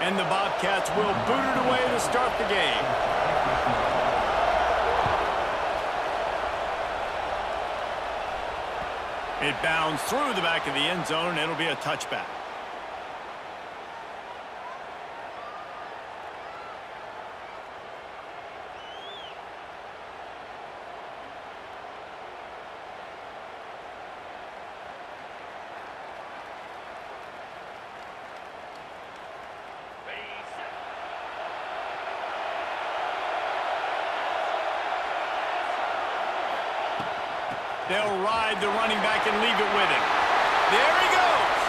And the Bobcats will boot it away to start the game. It bounds through the back of the end zone. It'll be a touchback. They'll ride the running back and leave it with him. There he goes.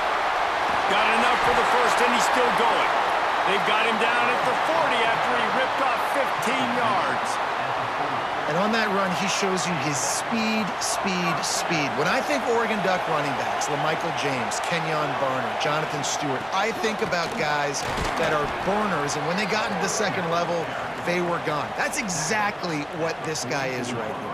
Got enough for the first, and he's still going. They've got him down at the 40 after he ripped off 15 yards. And on that run, he shows you his speed. When I think Oregon Duck running backs, LaMichael James, Kenyon Barner, Jonathan Stewart, I think about guys that are burners, and when they got into the second level, they were gone. That's exactly what this guy is right here.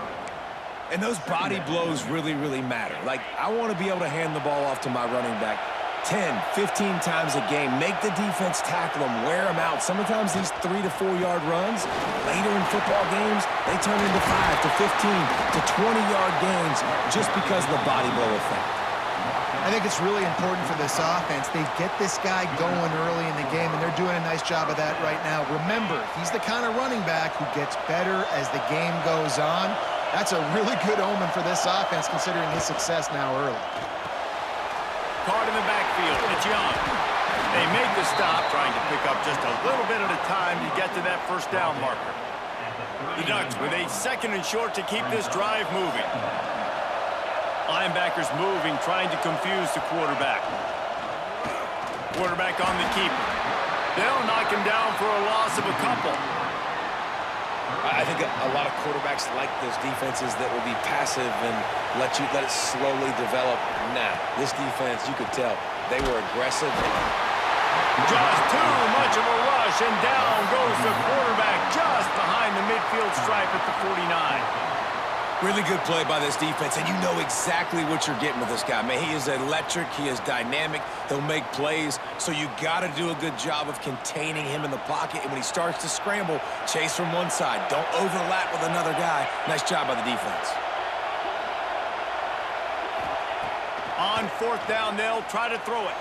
And those body blows really, really matter. Like, I want to be able to hand the ball off to my running back 10, 15 times a game. Make the defense tackle them, wear them out. Sometimes these 3 to 4 yard runs, later in football games, they turn into 5 to 15 to 20-yard games just because of the body blow effect. I think it's really important for this offense. They get this guy going early in the game, and they're doing a nice job of that right now. Remember, he's the kind of running back who gets better as the game goes on. That's a really good omen for this offense, considering his success now early. Caught in the backfield. It's Young. They make the stop, trying to pick up just a little bit at a time to get to that first down marker. The Ducks with a 2nd and short to keep this drive moving. Linebackers moving, trying to confuse the quarterback. Quarterback on the keeper. They'll knock him down for a loss of a couple. I think a lot of quarterbacks like those defenses that will be passive and let it slowly develop. Nah, this defense, you could tell, they were aggressive. Just too much of a rush, and down goes the quarterback just behind the midfield stripe at the 49. Really good play by this defense, and you know exactly what you're getting with this guy. Man, he is electric. He is dynamic. He'll make plays, so you got to do a good job of containing him in the pocket. And when he starts to scramble, chase from one side. Don't overlap with another guy. Nice job by the defense. On 4th down, they'll try to throw it.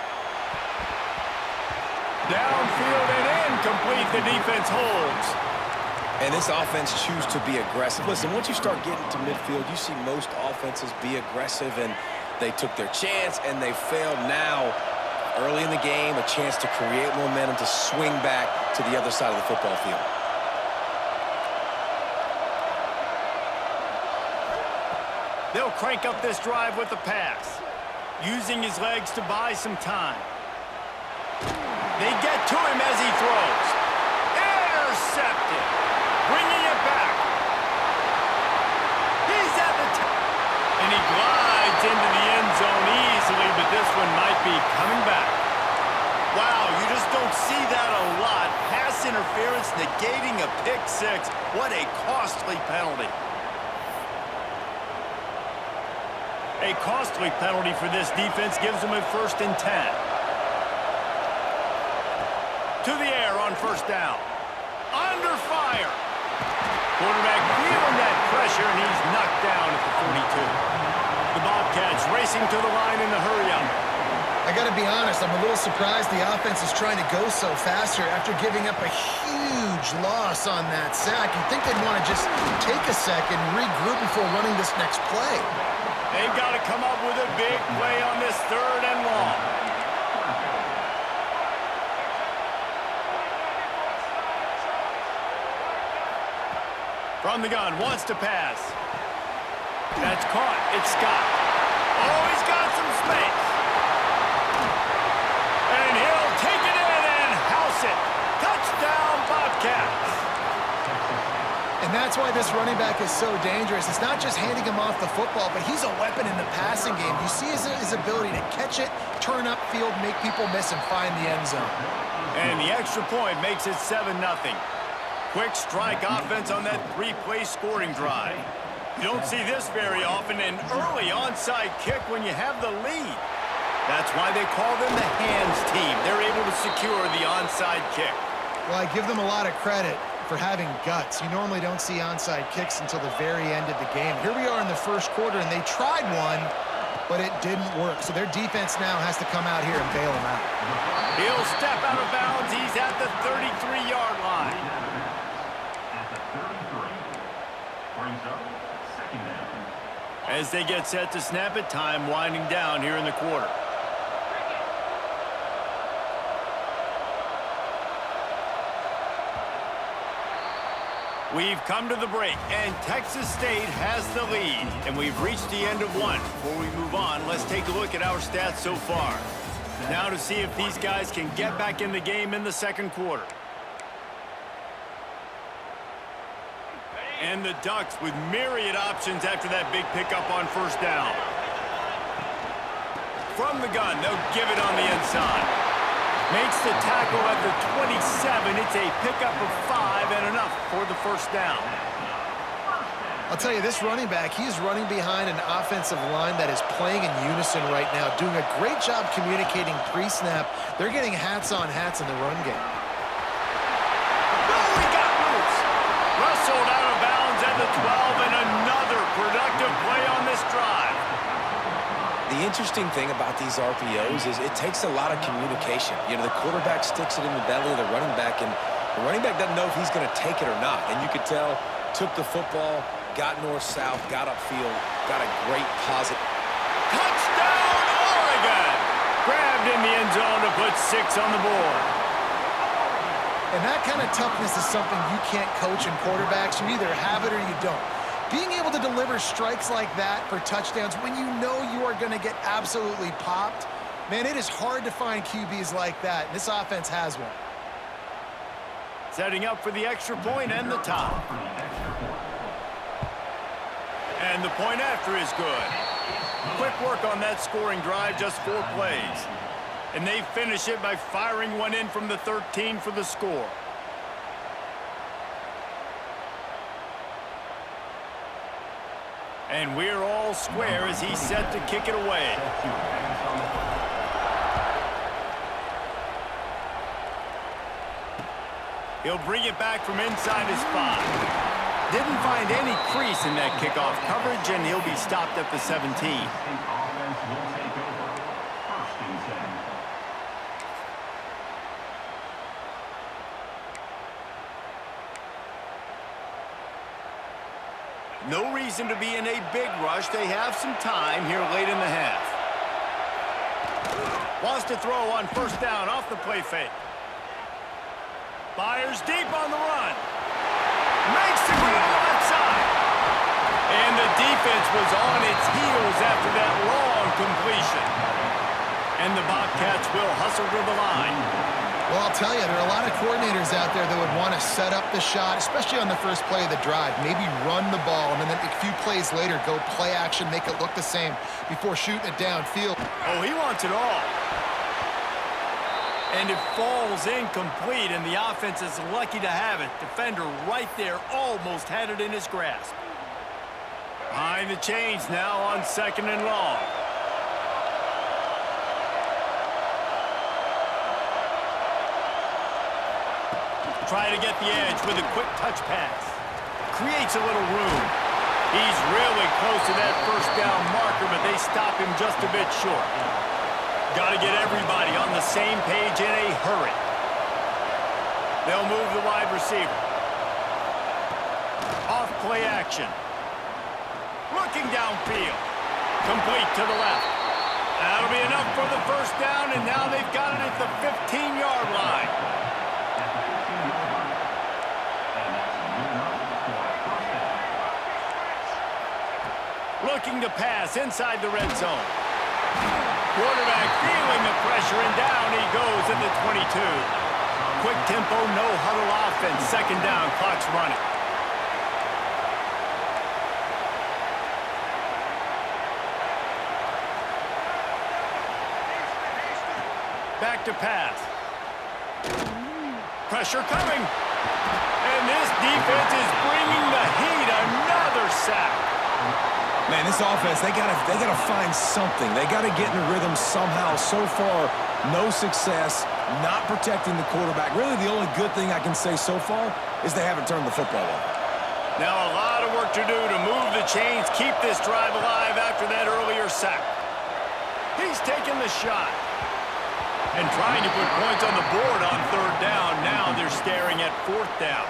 Downfield and incomplete. The defense holds. And this offense chooses to be aggressive. Listen, once you start getting to midfield, you see most offenses be aggressive, and they took their chance, and they failed. Now, early in the game, a chance to create momentum to swing back to the other side of the football field. They'll crank up this drive with the pass, using his legs to buy some time. They get to him as he throws. Intercepted. Bringing it back. He's at the top. And he glides into the end zone easily, but this one might be coming back. Wow, you just don't see that a lot. Pass interference negating a pick 6. What a costly penalty. A costly penalty for this defense gives them a 1st and 10. To the air on 1st down. Under fire. Quarterback feeling that pressure, and he's knocked down at the 42. The Bobcats racing to the line in the hurry-up. I got to be honest, I'm a little surprised the offense is trying to go so fast here after giving up a huge loss on that sack. You'd think they'd want to just take a second, regroup before running this next play. They've got to come up with a big play on this 3rd and long. From the gun, wants to pass. That's caught. It's Scott. Oh, he's got some space. And he'll take it in and house it. Touchdown, Bobcats. And that's why this running back is so dangerous. It's not just handing him off the football, but he's a weapon in the passing game. You see his ability to catch it, turn upfield, make people miss, and find the end zone. And the extra point makes it 7-0. Quick strike offense on that 3-play scoring drive. You don't see this very often, an early onside kick when you have the lead. That's why they call them the hands team. They're able to secure the onside kick. Well, I give them a lot of credit for having guts. You normally don't see onside kicks until the very end of the game. Here we are in the first quarter, and they tried one, but it didn't work. So their defense now has to come out here and bail them out. He'll step out of bounds. He's at the 33-yard line. As they get set to snap it, time winding down here in the quarter. We've come to the break, and Texas State has the lead, and we've reached the end of one. Before we move on, let's take a look at our stats so far. Now to see if these guys can get back in the game in the second quarter. And the Ducks with myriad options after that big pickup on first down. From the gun, they'll give it on the inside. Makes the tackle at the 27. It's a pickup of 5 and enough for the first down. I'll tell you, this running back, he's running behind an offensive line that is playing in unison right now, doing a great job communicating pre-snap. They're getting hats on hats in the run game. Oh, he got loose. Wrestled out of bounds at the 12, and another productive play on this drive. The interesting thing about these RPOs is it takes a lot of communication. You know, the quarterback sticks it in the belly of the running back, and the running back doesn't know if he's going to take it or not. And you could tell, took the football, got north-south, got upfield, got a great positive. Touchdown, Oregon! Grabbed in the end zone to put 6 on the board. And that kind of toughness is something you can't coach in quarterbacks. You either have it or you don't. Being able to deliver strikes like that for touchdowns when you know you are going to get absolutely popped, man, it is hard to find QBs like that. This offense has one. Setting up for the extra point and the top. And the point after is good. Quick work on that scoring drive, just 4 plays. And they finish it by firing one in from the 13 for the score. And we're all square as he's set to kick it away. He'll bring it back from inside his 5. Didn't find any crease in that kickoff coverage, and he'll be stopped at the 17. No reason to be in a big rush. They have some time here late in the half. Wants to throw on first down off the play fake. Fires deep on the run. Makes the grab left side. And the defense was on its heels after that long completion. And the Bobcats will hustle to the line. Well, I'll tell you, there are a lot of coordinators out there that would want to set up the shot, especially on the first play of the drive. Maybe run the ball, and then a few plays later, go play action, make it look the same before shooting it downfield. Oh, he wants it all. And it falls incomplete, and the offense is lucky to have it. Defender right there almost had it in his grasp. Behind the chains now on second and long. Try to get the edge with a quick touch pass. Creates a little room. He's really close to that first down marker, but they stop him just a bit short. Got to get everybody on the same page in a hurry. They'll move the wide receiver. Off play action. Looking downfield. Complete to the left. That'll be enough for the first down, and now they've got it at the 15-yard line. Looking to pass inside the red zone. Quarterback feeling the pressure, and down he goes at the 22. Quick tempo, no huddle offense. Second down, clock's running. Back to pass. Pressure coming. And this defense is bringing the heat. Another sack. Man, This offense, they gotta find something. They gotta get in a rhythm somehow. So far, no success, not protecting the quarterback. Really, the only good thing I can say so far is they haven't turned the football over. Now a lot of work to do to move the chains, keep this drive alive after that earlier sack. He's taking the shot. And trying to put points on the board on third down. Now they're staring at fourth down.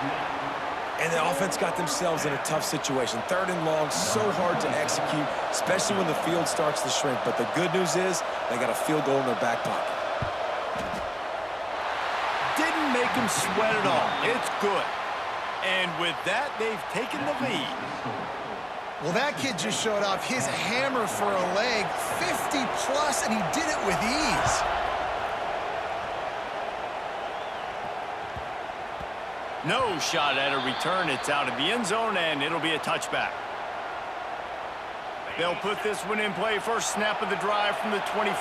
And the offense got themselves in a tough situation. Third and long, so hard to execute, especially when the field starts to shrink. But the good news is they got a field goal in their back pocket. Didn't make him sweat at all. It's good. And with that, they've taken the lead. Well, that kid just showed off his hammer for a leg, 50-plus, and he did it with ease. No shot at a return. It's out of the end zone, and it'll be a touchback. They'll put this one in play. First snap of the drive from the 25.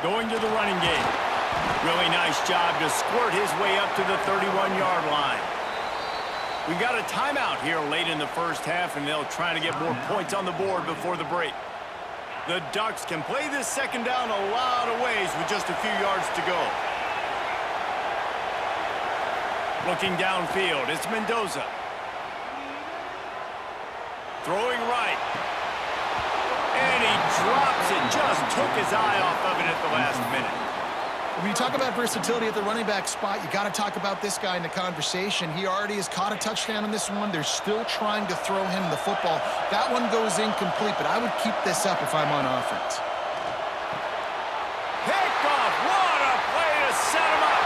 Going to the running game. Really nice job to squirt his way up to the 31-yard line. We got a timeout here late in the first half, and they'll try to get more points on the board before the break. The Ducks can play this second down a lot of ways with just a few yards to go. Looking downfield, it's Mendoza. Throwing right. And he drops it. Just took his eye off of it at the last minute. When you talk about versatility at the running back spot, you got to talk about this guy in the conversation. He already has caught a touchdown in this one. They're still trying to throw him the football. That one goes incomplete, but I would keep this up if I'm on offense. Picked off. What a play to set him up.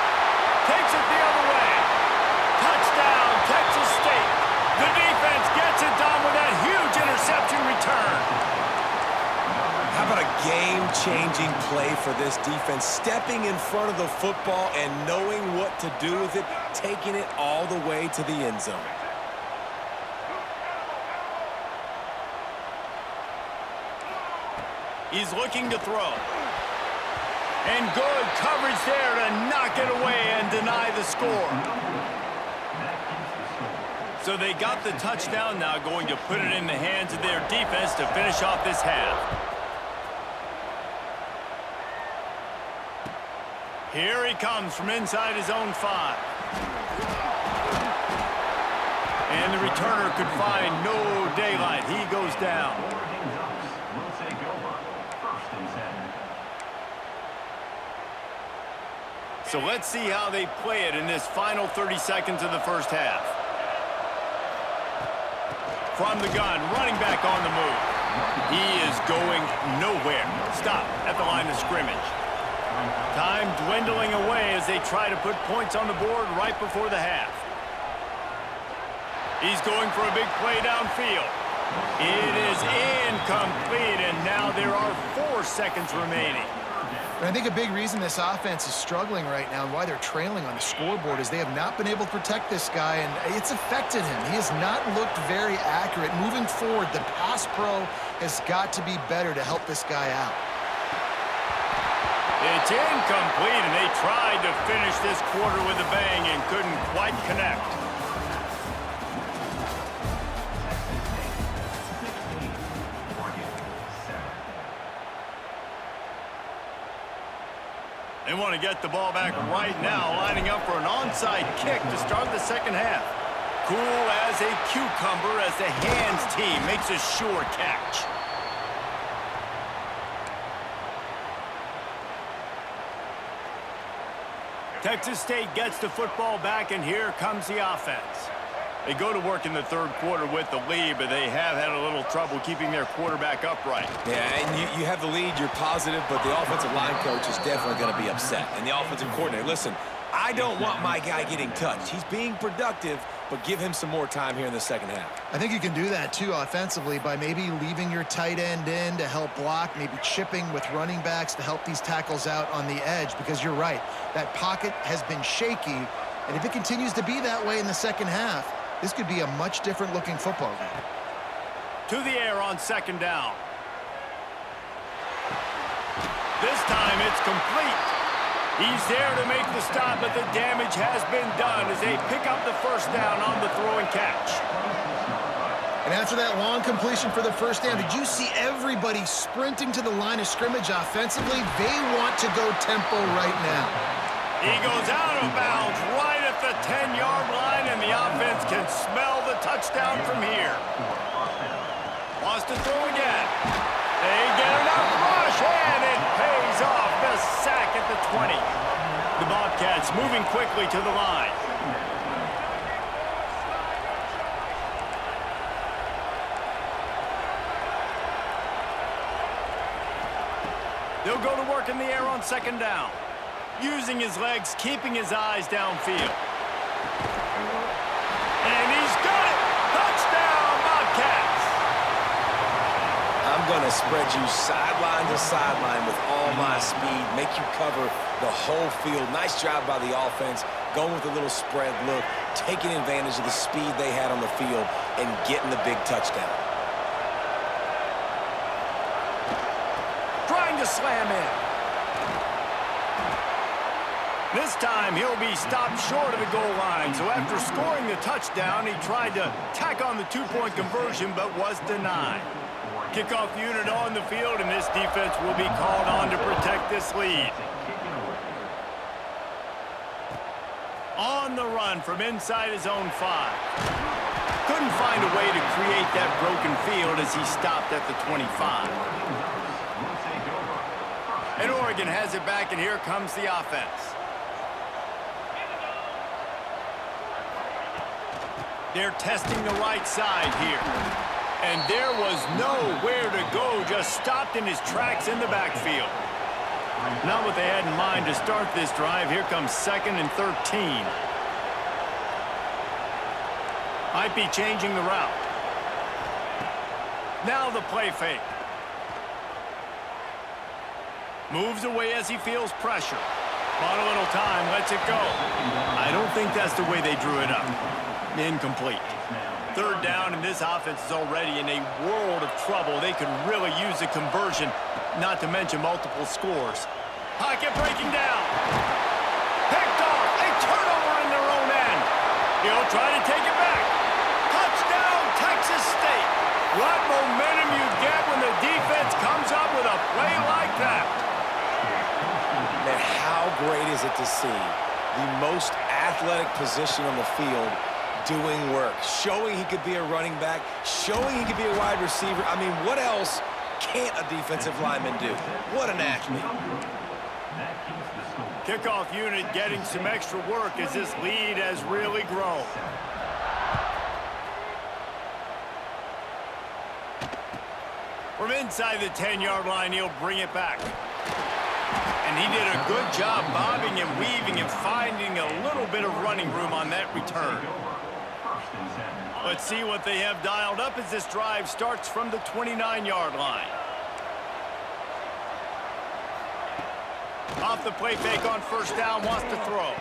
Takes it the other way. Touchdown, Texas State. The defense gets it done with that huge interception return. How about a game-changing play for this defense? Stepping in front of the football and knowing what to do with it, taking it all the way to the end zone. He's looking to throw. And good coverage there to knock it away and deny the score. So they got the touchdown, now going to put it in the hands of their defense to finish off this half. Here he comes from inside his own 5. And the returner could find no daylight. He goes down. So let's see how they play it in this final 30 seconds of the first half. From the gun, running back on the move. He is going nowhere. Stop at the line of scrimmage. Time dwindling away as they try to put points on the board right before the half. He's going for a big play downfield. It is incomplete, and now there are 4 seconds remaining. And I think a big reason this offense is struggling right now and why they're trailing on the scoreboard is they have not been able to protect this guy, and it's affected him. He has not looked very accurate. Moving forward, the pass pro has got to be better to help this guy out. It's incomplete, and they tried to finish this quarter with a bang and couldn't quite connect. They want to get the ball back right now, lining up for an onside kick to start the second half. Cool as a cucumber as the hands team makes a sure catch. Texas State gets the football back, and here comes the offense. They go to work in the third quarter with the lead, but they have had a little trouble keeping their quarterback upright. Yeah, and you have the lead, you're positive, but the offensive line coach is definitely going to be upset. And the offensive coordinator, listen, I don't want my guy getting touched. He's being productive, but give him some more time here in the second half. I think you can do that, too, offensively, by maybe leaving your tight end in to help block, maybe chipping with running backs to help these tackles out on the edge, because you're right, that pocket has been shaky, and if it continues to be that way in the second half, this could be a much different-looking football game. To the air on second down. This time it's complete. He's there to make the stop, but the damage has been done as they pick up the first down on the throw and catch. And after that long completion for the first down, did you see everybody sprinting to the line of scrimmage offensively? They want to go tempo right now. He goes out of bounds right at the 10-yard line, and the offense can smell the touchdown from here. Wants to throw again. They get enough rush, and it pays off. The sack at the 20. The Bobcats moving quickly to the line. They'll go to work in the air on second down. Using his legs, keeping his eyes downfield. And he's got it! Touchdown, Bobcats! I'm going to spread you sideline to sideline with all my speed, make you cover the whole field. Nice job by the offense, going with a little spread look, taking advantage of the speed they had on the field and getting the big touchdown. Trying to slam in. This time, he'll be stopped short of the goal line. So after scoring the touchdown, he tried to tack on the two-point conversion, but was denied. Kickoff unit on the field, and this defense will be called on to protect this lead. On the run from inside his own 5. Couldn't find a way to create that broken field as he stopped at the 25. And Oregon has it back, and here comes the offense. They're testing the right side here. And there was nowhere to go, just stopped in his tracks in the backfield. Not what they had in mind to start this drive. Here comes 2nd and 13. Might be changing the route. Now the play fake. Moves away as he feels pressure. Bought a little time, lets it go. I don't think that's the way they drew it up. Incomplete. Third down, and this offense is already in a world of trouble. They could really use a conversion, not to mention multiple scores. Pocket breaking down. Picked off. A turnover in their own end. He'll try to take it back. Touchdown, Texas State. What momentum you get when the defense comes up with a play like that. Man, how great is it to see the most athletic position on the field doing work, showing he could be a running back, showing he could be a wide receiver. I mean, what else can't a defensive lineman do? What an athlete. Kickoff unit getting some extra work as this lead has really grown. From inside the 10-yard line, he'll bring it back. And he did a good job bobbing and weaving and finding a little bit of running room on that return. Let's see what they have dialed up as this drive starts from the 29-yard line. Off the play fake on first down, wants to throw.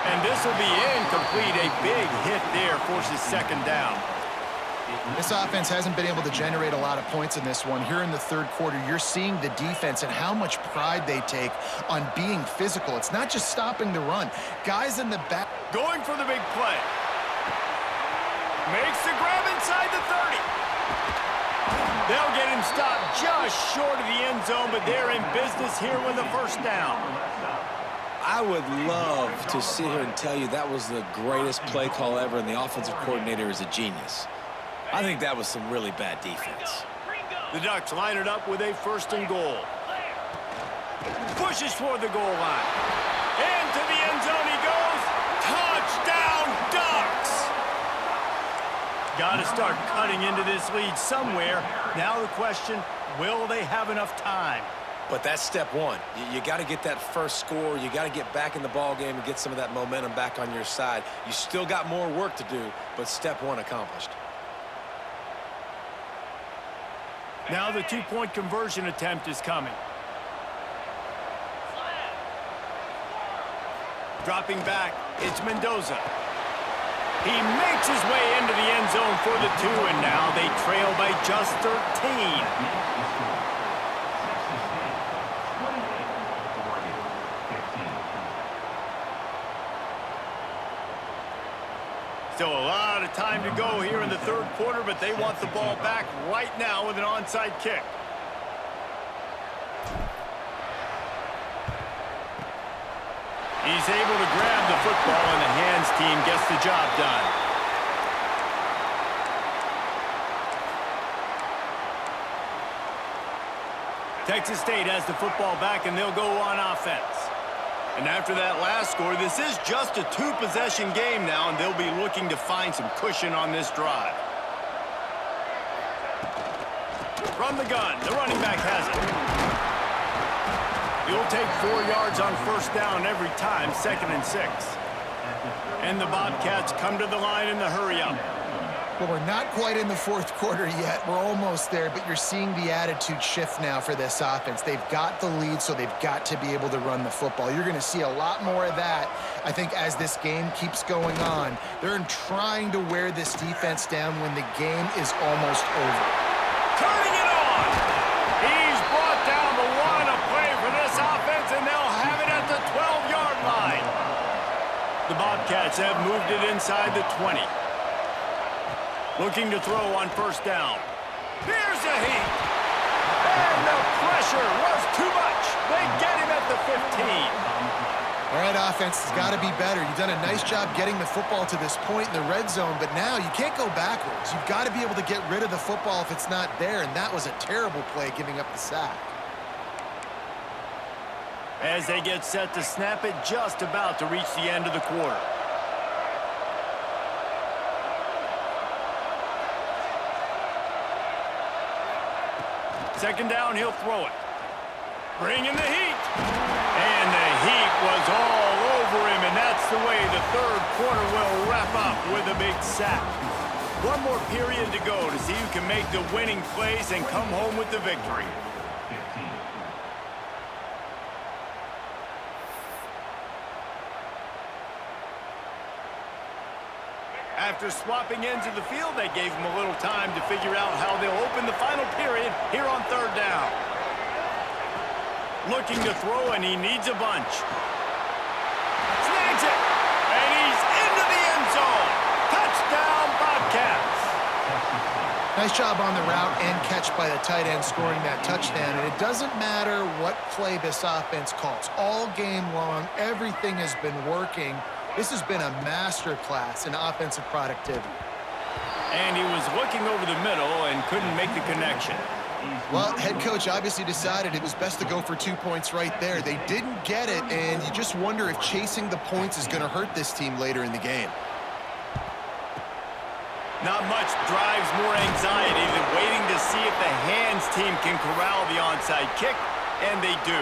And this will be incomplete. A big hit there forces second down. This offense hasn't been able to generate a lot of points in this one. Here in the third quarter, you're seeing the defense and how much pride they take on being physical. It's not just stopping the run. Guys in the back. Going for the big play. Makes the grab inside the 30. They'll get him stopped just short of the end zone, but they're in business here with a first down. I would love to sit here and tell you that was the greatest play call ever, and the offensive coordinator is a genius. I think that was some really bad defense. The Ducks line it up with a 1st and goal. Pushes toward the goal line. Into the end zone he goes. Touchdown, Ducks! Got to start cutting into this lead somewhere. Now the question, will they have enough time? But that's step one. You got to get that first score. You got to get back in the ball game and get some of that momentum back on your side. You still got more work to do, but step one accomplished. Now the two-point conversion attempt is coming. Dropping back, it's Mendoza. He makes his way into the end zone for the 2, and now they trail by just 13. Still a lot of time to go here in the third quarter, but they want the ball back right now with an onside kick. He's able to grab the football, and the hands team gets the job done. Texas State has the football back, and they'll go on offense. And after that last score, this is just a two-possession game now, and they'll be looking to find some cushion on this drive. From the gun, the running back has it. He'll take 4 yards on first down every time, 2nd and 6. And the Bobcats come to the line in the hurry-up. Well, we're not quite in the fourth quarter yet. We're almost there, but you're seeing the attitude shift now for this offense. They've got the lead, so they've got to be able to run the football. You're going to see a lot more of that, I think, as this game keeps going on. They're trying to wear this defense down when the game is almost over. Turning it on! He's brought down the one to play for this offense, and they'll have it at the 12-yard line. The Bobcats have moved it inside the 20. Looking to throw on first down. Here's a heat. And the pressure was too much. They get him at the 15. All right, offense has got to be better. You've done a nice job getting the football to this point in the red zone, but now you can't go backwards. You've got to be able to get rid of the football if it's not there, and that was a terrible play giving up the sack. As they get set to snap it, just about to reach the end of the quarter. Second down, he'll throw it. Bringing the heat. And the heat was all over him, and that's the way the third quarter will wrap up with a big sack. One more period to go to see who can make the winning plays and come home with the victory. After swapping ends of the field, they gave him a little time to figure out how they'll open the final period here on third down. Looking to throw, and he needs a bunch. Snags it, and he's into the end zone. Touchdown, Bobcats. Nice job on the route and catch by the tight end scoring that touchdown. And it doesn't matter what play this offense calls. All game long, everything has been working. This has been a masterclass in offensive productivity. And he was looking over the middle and couldn't make the connection. Well, head coach obviously decided it was best to go for 2 points right there. They didn't get it, and you just wonder if chasing the points is going to hurt this team later in the game. Not much drives more anxiety than waiting to see if the hands team can corral the onside kick, and they do.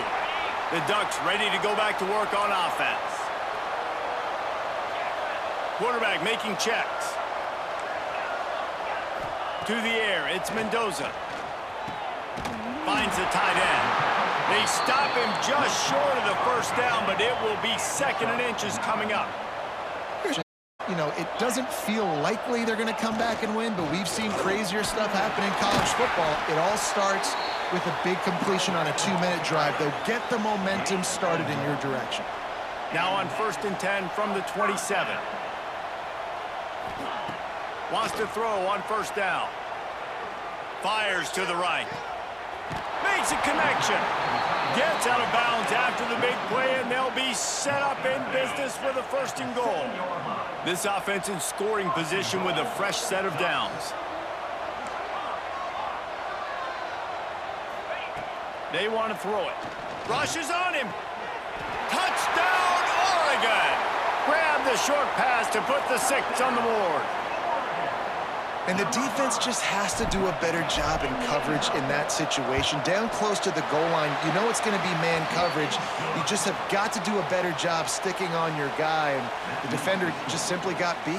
The Ducks ready to go back to work on offense. Quarterback making checks. To the air, it's Mendoza. Finds the tight end. They stop him just short of the first down, but it will be 2nd and inches coming up. You know, it doesn't feel likely they're going to come back and win, but we've seen crazier stuff happen in college football. It all starts with a big completion on a 2-minute drive. They'll get the momentum started in your direction. Now on 1st and 10 from the 27. Wants to throw on first down. Fires to the right. Makes a connection. Gets out of bounds after the big play, and they'll be set up in business for the 1st and goal. This offense in scoring position with a fresh set of downs. They want to throw it. Rushes on him. Touchdown, Oregon! Grab the short pass to put the 6 on the board. And the defense just has to do a better job in coverage in that situation. Down close to the goal line, you know it's going to be man coverage. You just have got to do a better job sticking on your guy, and the defender just simply got beat.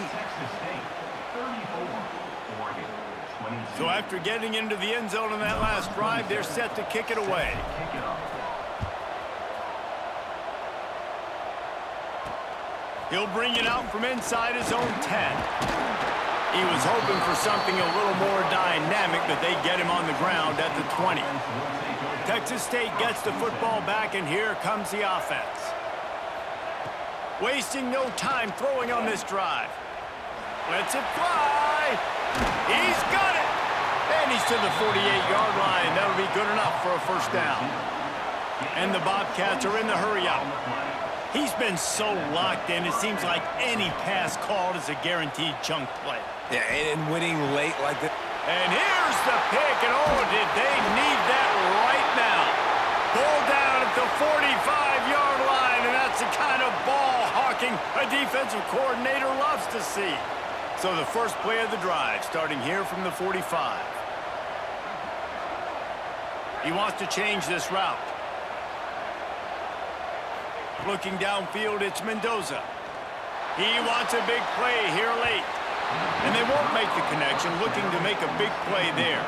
So after getting into the end zone in that last drive, they're set to kick it away. He'll bring it out from inside his own 10. He was hoping for something a little more dynamic, but they get him on the ground at the 20. Texas State gets the football back, and here comes the offense. Wasting no time throwing on this drive. Lets it fly. He's got it. And he's to the 48-yard line. That'll be good enough for a first down. And the Bobcats are in the hurry-up. He's been so locked in, it seems like any pass called is a guaranteed chunk play. Yeah, and winning late like that. And here's the pick, and oh, did they need that right now. Ball down at the 45-yard line, and that's the kind of ball hawking a defensive coordinator loves to see. So the first play of the drive, starting here from the 45. He wants to change this route. Looking downfield, it's Mendoza. He wants a big play here late. And they won't make the connection, looking to make a big play there.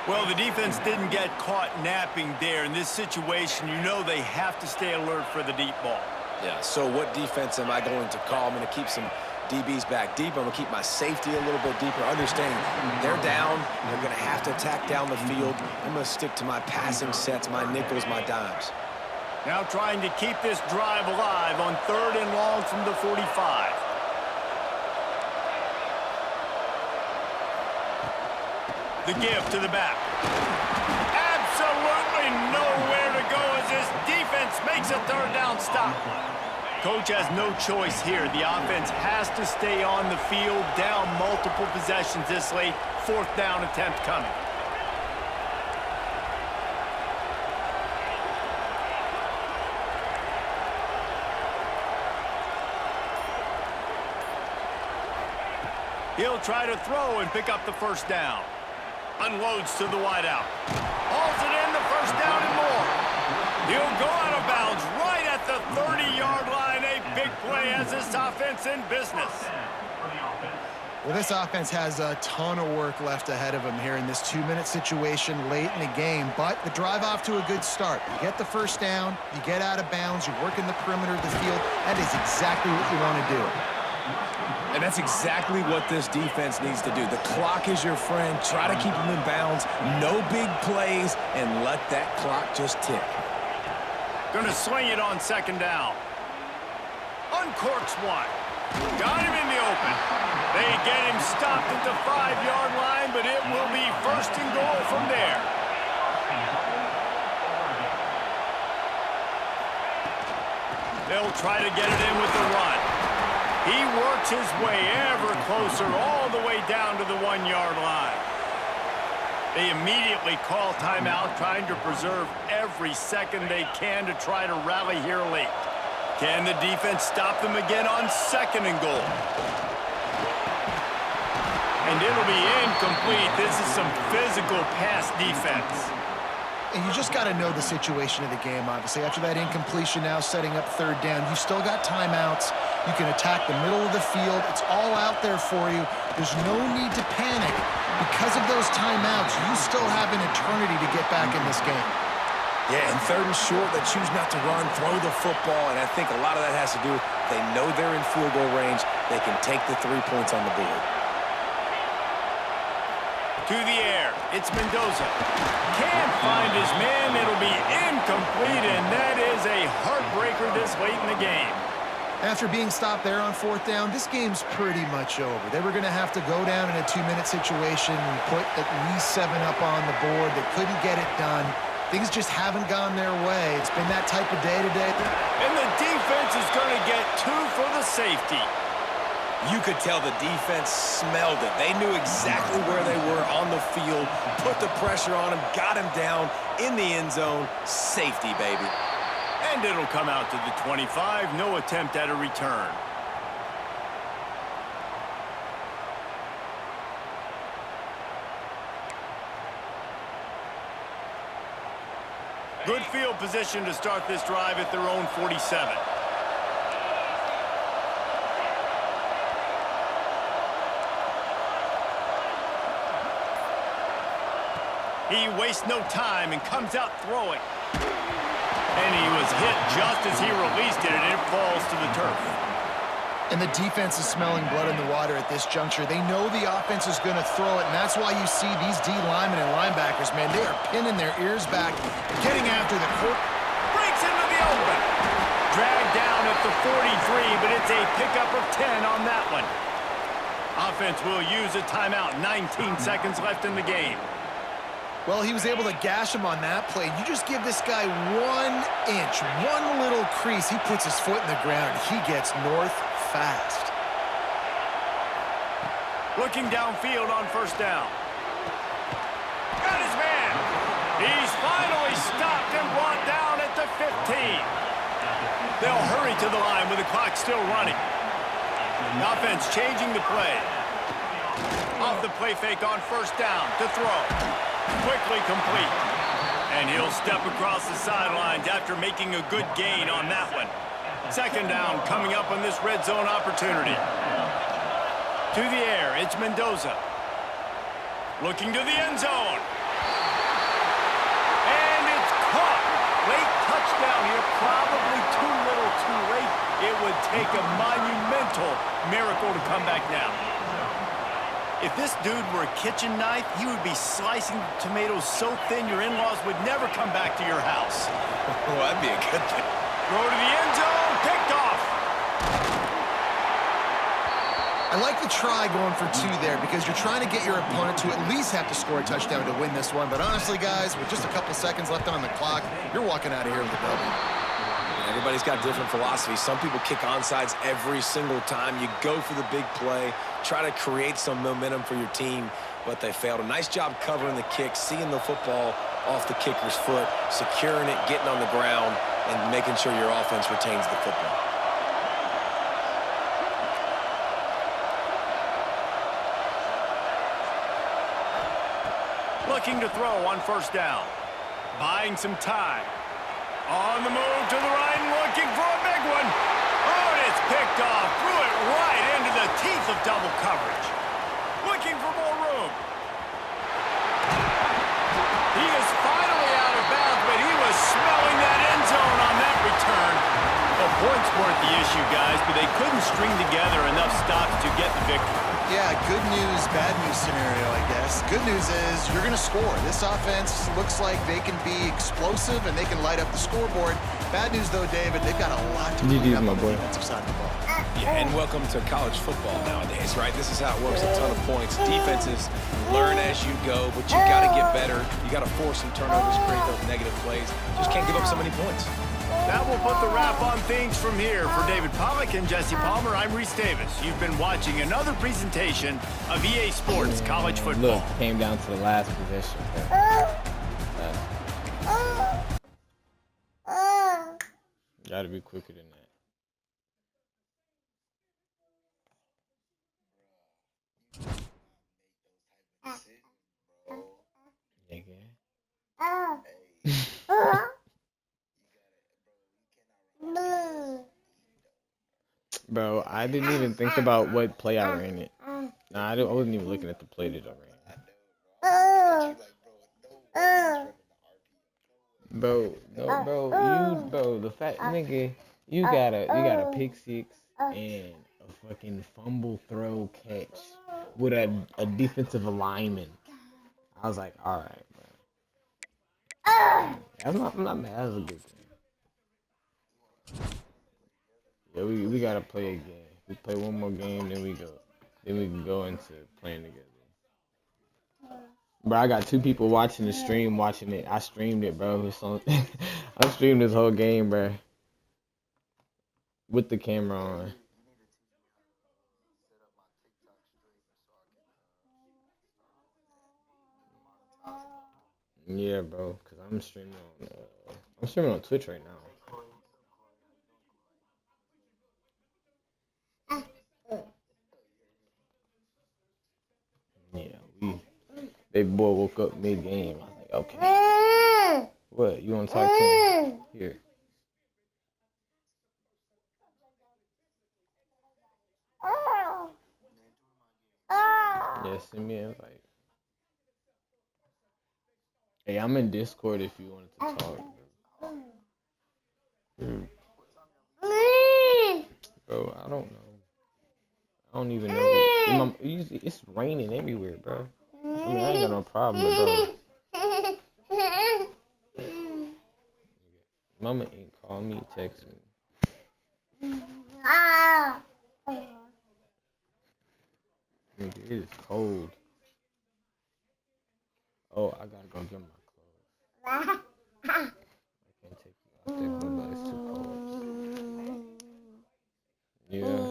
Well, the defense didn't get caught napping there. In this situation, you know they have to stay alert for the deep ball. Yeah, so what defense am I going to call? I'm going to keep some DBs back deep. I'm going to keep my safety a little bit deeper, understanding they're down. They're going to have to attack down the field. I'm going to stick to my passing sets, my nickels, my dimes. Now trying to keep this drive alive on 3rd and long from the 45. The give to the back. Absolutely nowhere to go as this defense makes a 3rd down stop. Coach has no choice here. The offense has to stay on the field, down multiple possessions this late. 4th down attempt coming. He'll try to throw and pick up the first down. Unloads to the wideout. Hauls it in, the first down and more. He'll go out of bounds right at the 30-yard line. A big play as this offense in business. Well, this offense has a ton of work left ahead of them here in this 2-minute situation late in the game, but the drive off to a good start. You get the first down, you get out of bounds, you work in the perimeter of the field. That is exactly what you want to do. And that's exactly what this defense needs to do. The clock is your friend. Try to keep them in bounds. No big plays, and let that clock just tick. Gonna swing it on 2nd down. Uncorks one. Got him in the open. They get him stopped at the 5-yard line, but it will be 1st and goal from there. They'll try to get it in with the run. He works his way ever closer all the way down to the 1-yard line. They immediately call timeout, trying to preserve every second they can to try to rally here late. Can the defense stop them again on 2nd and goal? And it'll be incomplete. This is some physical pass defense. And you just got to know the situation of the game, obviously. After that incompletion now setting up 3rd down, you still got timeouts. You can attack the middle of the field. It's all out there for you. There's no need to panic. Because of those timeouts, you still have an eternity to get back in this game. Yeah, and 3rd and short, they choose not to run, throw the football, and I think a lot of that has to do with they know they're in field goal range. They can take the 3 points on the board. To the air, it's Mendoza. Can't find his man. It'll be incomplete, and that is a heartbreaker this late in the game. After being stopped there on 4th down, this game's pretty much over. They were going to have to go down in a 2-minute situation and put at least 7 up on the board. They couldn't get it done. Things just haven't gone their way. It's been that type of day today. And the defense is going to get 2 for the safety. You could tell the defense smelled it. They knew exactly where they were on the field, put the pressure on him, got him down in the end zone. Safety, baby. And it'll come out to the 25. No attempt at a return. Good field position to start this drive at their own 47. He wastes no time and comes out throwing. And he was hit just as he released it, and it falls to the turf. And the defense is smelling blood in the water at this juncture. They know the offense is going to throw it, and that's why you see these D linemen and linebackers, man, they are pinning their ears back, getting after the court. Breaks into the open. Dragged down at the 43, but it's a pickup of 10 on that one. Offense will use a timeout. 19 seconds left in the game. Well, he was able to gash him on that play. You just give this guy 1 inch, one little crease. He puts his foot in the ground. He gets north fast. Looking downfield on first down. Got his man. He's finally stopped and brought down at the 15. They'll hurry to the line with the clock still running. Offense changing the play. Off the play fake on first down to throw. Quickly complete. And he'll step across the sidelines after making a good gain on that one. Second down coming up on this red zone opportunity. To the air, it's Mendoza. Looking to the end zone. And it's caught. Late touchdown here, probably too little too late. It would take a monumental miracle to come back now. If this dude were a kitchen knife, he would be slicing tomatoes so thin your in-laws would never come back to your house. Well, that'd be a good thing. Throw to the end zone, picked off. I like the try going for 2 there because you're trying to get your opponent to at least have to score a touchdown to win this one. But honestly, guys, with just a couple seconds left on the clock, you're walking out of here with a W. Everybody's got different philosophies. Some people kick onside every single time. You go for the big play, try to create some momentum for your team, but they failed. A nice job covering the kick, seeing the football off the kicker's foot, securing it, getting on the ground, and making sure your offense retains the football. Looking to throw on first down. Buying some time. On the move to the right and looking for a big one. Oh, and it's picked off. Threw it right into the teeth of double coverage. Looking for more room. He is finally out of bounds, but he was smelling that end zone on that return. The points weren't the issue, guys, but they couldn't string together enough stops to get the victory. Yeah, good news, bad news scenario, I guess. Good news is you're going to score. This offense looks like they can be explosive and they can light up the scoreboard. Bad news, though, David, they've got a lot to clean up on the defensive side of the ball. Yeah, and welcome to college football nowadays, right? This is how it works, a ton of points. Defenses learn as you go, but you got to get better. You got to force some turnovers, create those negative plays. Just can't give up so many points. That will put the wrap on things from here. For David Pollack and Jesse Palmer, I'm Reese Davis. You've been watching another presentation of EA Sports College Football. Look, came down to the last possession. Gotta be quicker than that. Bro, I didn't even think about what play I ran it. Nah, I wasn't even looking at the play that I ran. Bro, the fat nigga, you got a pick six and a fucking fumble throw catch with a defensive lineman. I was like, all right, bro. I'm not mad. That was a good thing. Yeah, we gotta play a game. We play one more game, then we can go into playing together. Bro, I got 2 people watching the stream, watching it. I streamed it, bro. It's on, I streamed this whole game, bro, with the camera on. Yeah, bro, cause I'm streaming on Twitch right now. Yeah, they boy woke up mid-game. I was like, okay. What? You want to talk to him? Here. Yeah, send me an invite. Hey, I'm in Discord if you wanted to talk. Bro, I don't know. I don't even know. It's raining everywhere, bro. I mean, I ain't got no problem, bro. Mama ain't call me, text me. It is cold. Oh, I gotta go get my clothes. I can't take you out there, but it's too cold. Yeah.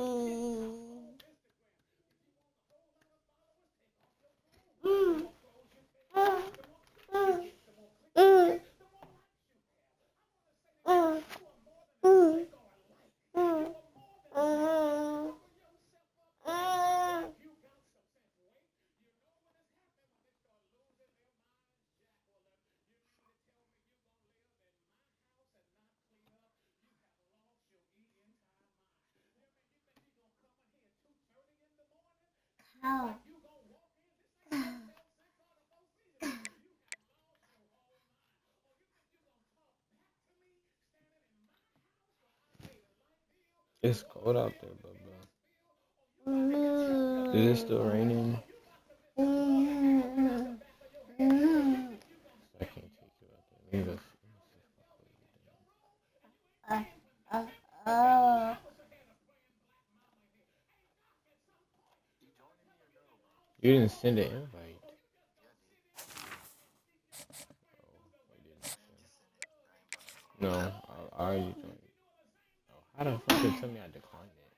It's cold out there, bro. Is it still raining? I can't take you out there. Let me go. You didn't send an invite. No, I already joined. Oh, how the fuck did it tell me I declined it?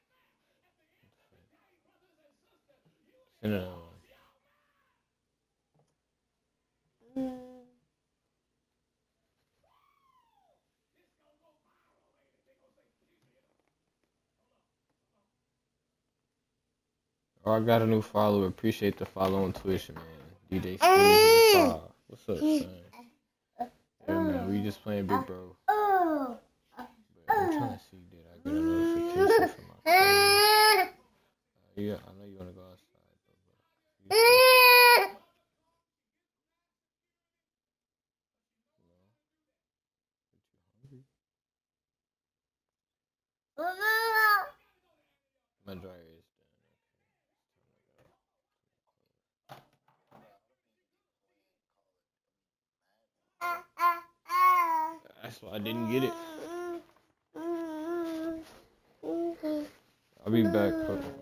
Send another one. Oh, I got a new follower. Appreciate the follow on Twitch, man. DJ Steve. What's up, son? Yeah, man. We just playing Big Bro. But I'm trying to see, did I get a notification from my phone? Yeah, I know you want to go outside, though, bro. My dryer is done. That's why I didn't get it. I'll be back. Hold on.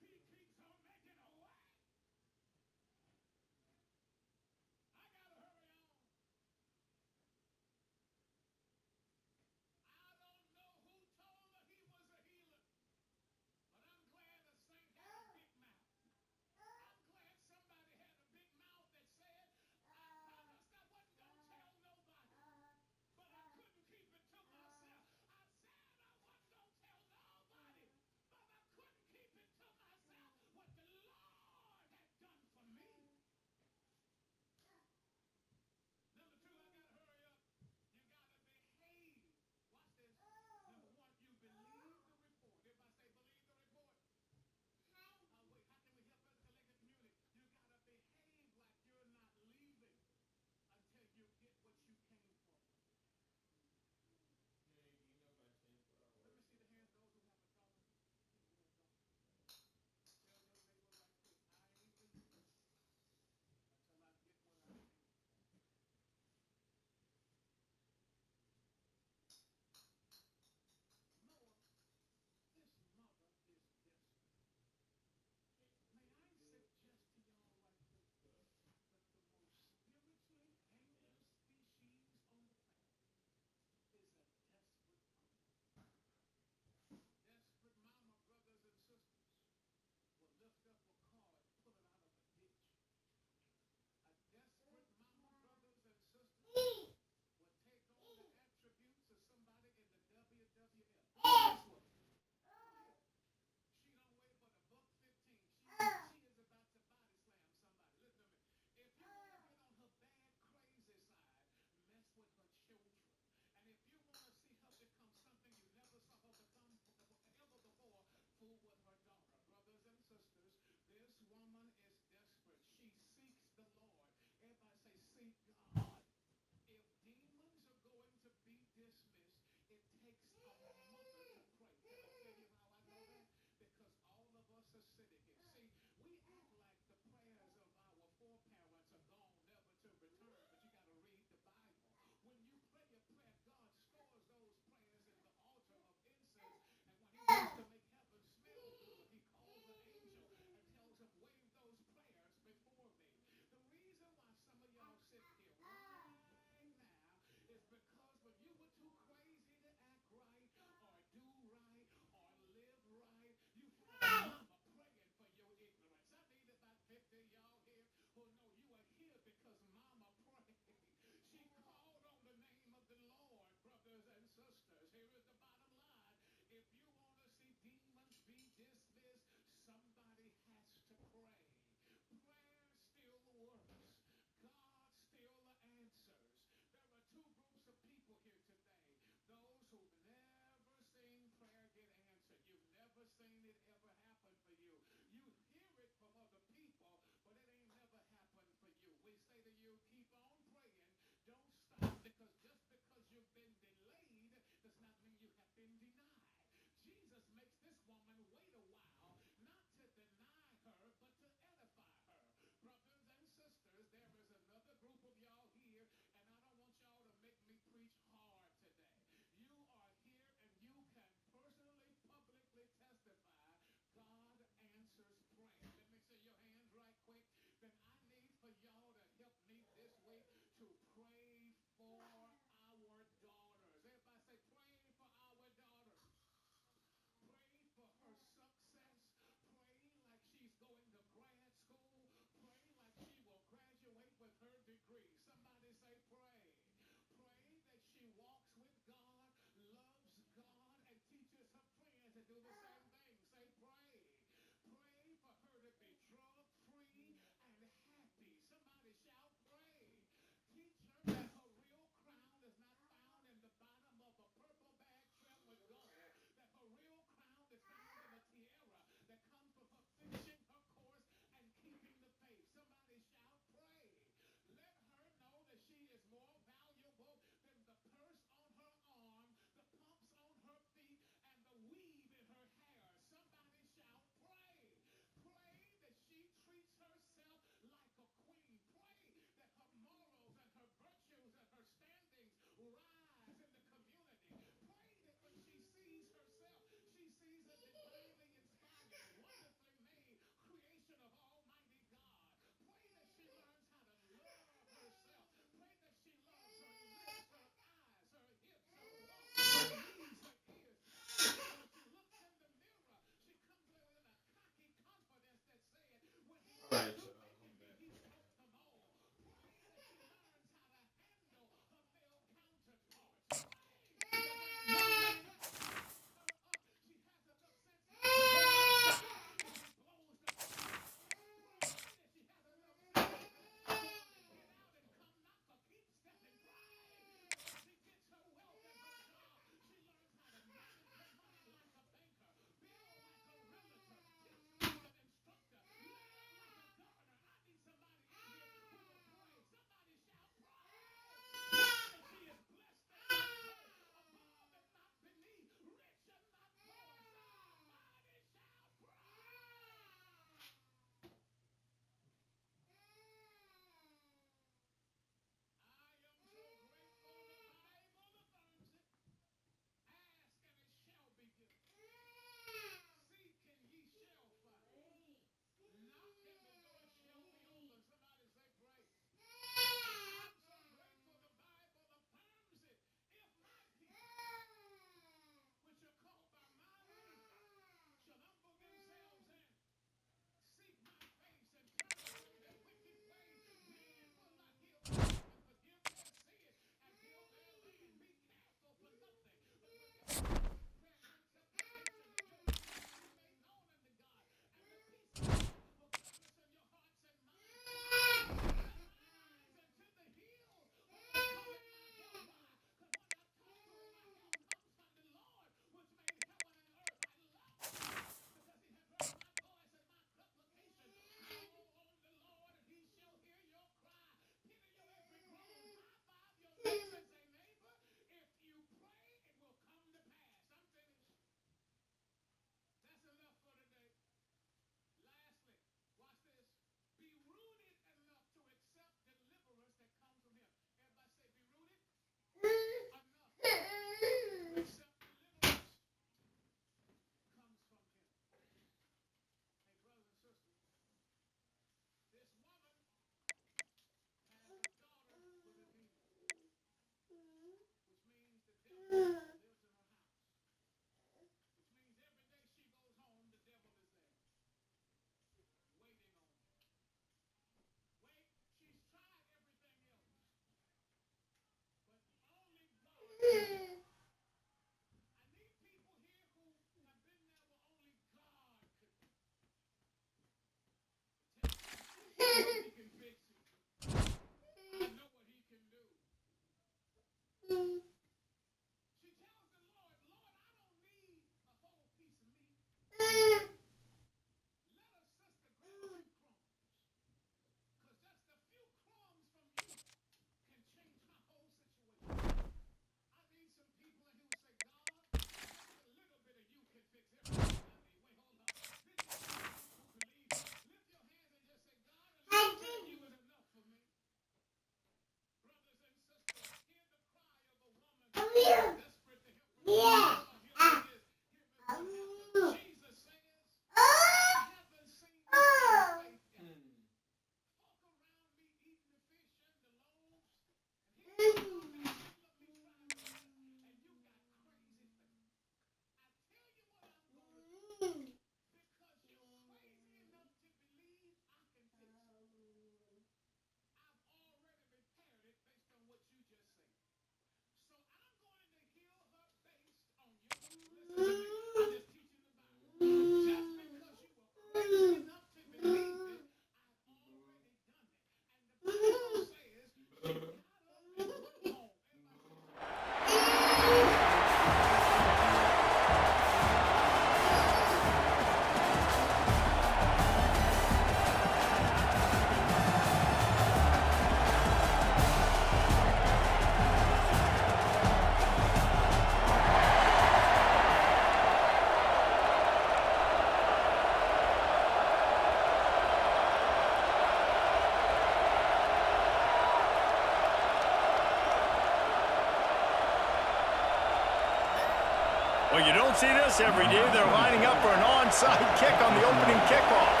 Well, you don't see this every day. They're lining up for an onside kick on the opening kickoff.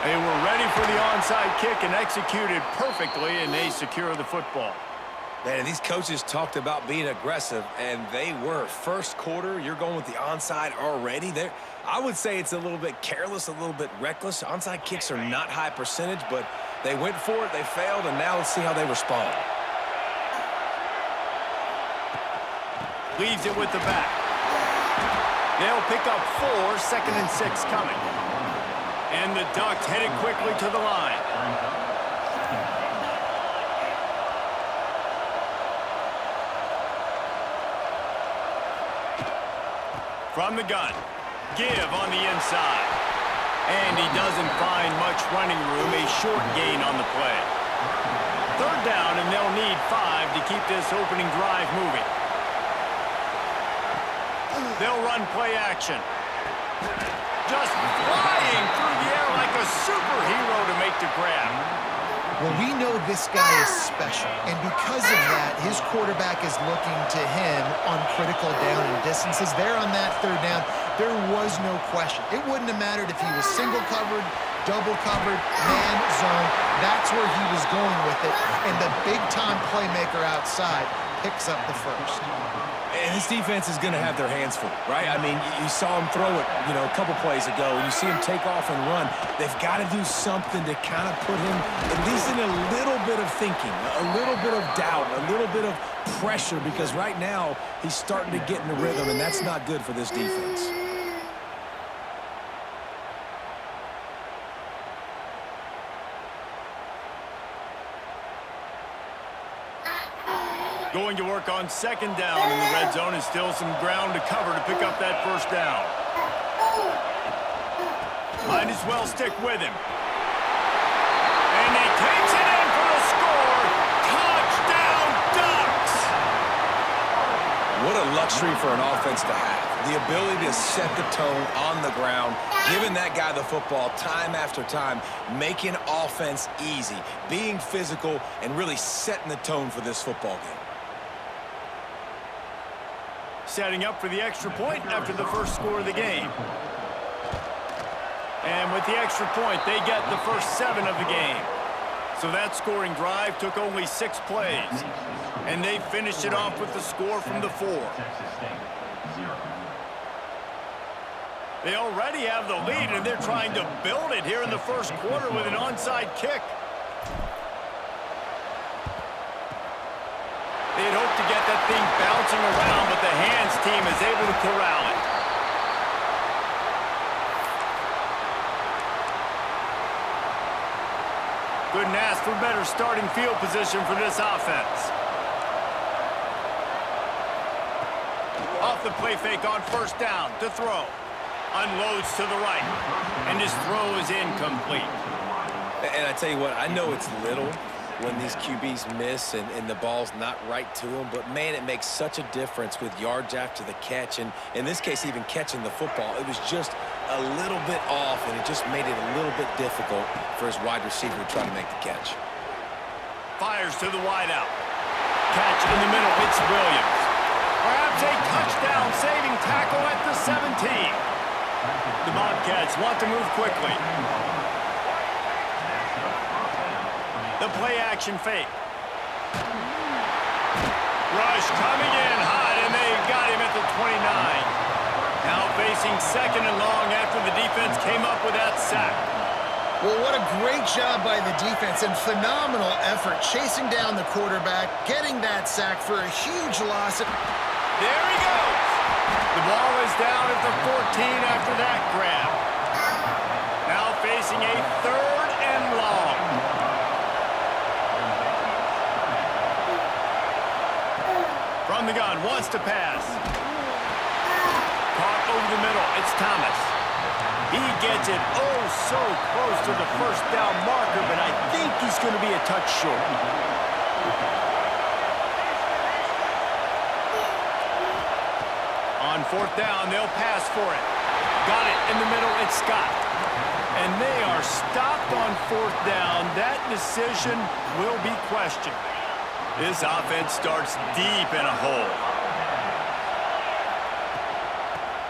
They were ready for the onside kick and executed perfectly, and they secure the football. Man, these coaches talked about being aggressive, and they were. First quarter, you're going with the onside already. I would say it's a little bit careless, a little bit reckless. Onside kicks are not high percentage, but they went for it, they failed, and now let's see how they respond. Leaves it with the back. They'll pick up 4, 2nd and 6 coming. And the Ducks headed quickly to the line. From the gun, give on the inside. And he doesn't find much running room, a short gain on the play. 3rd down, and they'll need 5 to keep this opening drive moving. They'll run play action. Just flying through the air like a superhero to make the grab. Well, we know this guy is special, and because of that, his quarterback is looking to him on critical down and distances. There on that 3rd down, there was no question. It wouldn't have mattered if he was single covered, double covered, man zone. That's where he was going with it, and the big-time playmaker outside picks up the first. And this defense is going to have their hands full, right? I mean, you saw him throw it, a couple plays ago, and you see him take off and run. They've got to do something to kind of put him at least in a little bit of thinking, a little bit of doubt, a little bit of pressure, because right now he's starting to get in the rhythm, and that's not good for this defense. Going to work on 2nd down in the red zone, and still some ground to cover to pick up that 1st down. Might as well stick with him. And he takes it in for the score. Touchdown, Ducks! What a luxury for an offense to have. The ability to set the tone on the ground, giving that guy the football time after time, making offense easy, being physical, and really setting the tone for this football game. Setting up for the extra point after the first score of the game. And with the extra point, they get the first 7 of the game. So that scoring drive took only 6 plays. And they finished it off with the score from the 4. They already have the lead, and they're trying to build it here in the first quarter with an onside kick. They'd hope to get that thing bouncing around, but the hands team is able to corral it. Couldn't ask for better starting field position for this offense. Off the play fake on 1st down to throw. Unloads to the right, and his throw is incomplete. And I tell you what, I know it's little when these QBs miss and the ball's not right to them, but man, it makes such a difference with yards after the catch, and in this case, even catching the football. It was just a little bit off, and it just made it a little bit difficult for his wide receiver to try to make the catch. Fires to the wideout. Catch in the middle, it's Williams. Perhaps a touchdown-saving tackle at the 17. The Bobcats want to move quickly. The play-action fake. Rush coming in hot, and they got him at the 29. Now facing 2nd and long after the defense came up with that sack. Well, what a great job by the defense and phenomenal effort chasing down the quarterback, getting that sack for a huge loss. There he goes. The ball is down at the 14 after that grab. Now facing a 3rd and long. From the gun, wants to pass. Caught over the middle, it's Thomas. He gets it oh so close to the 1st down marker, but I think he's going to be a touch short. On 4th down, they'll pass for it. Got it in the middle, it's Scott. And they are stopped on 4th down. That decision will be questioned. This offense starts deep in a hole.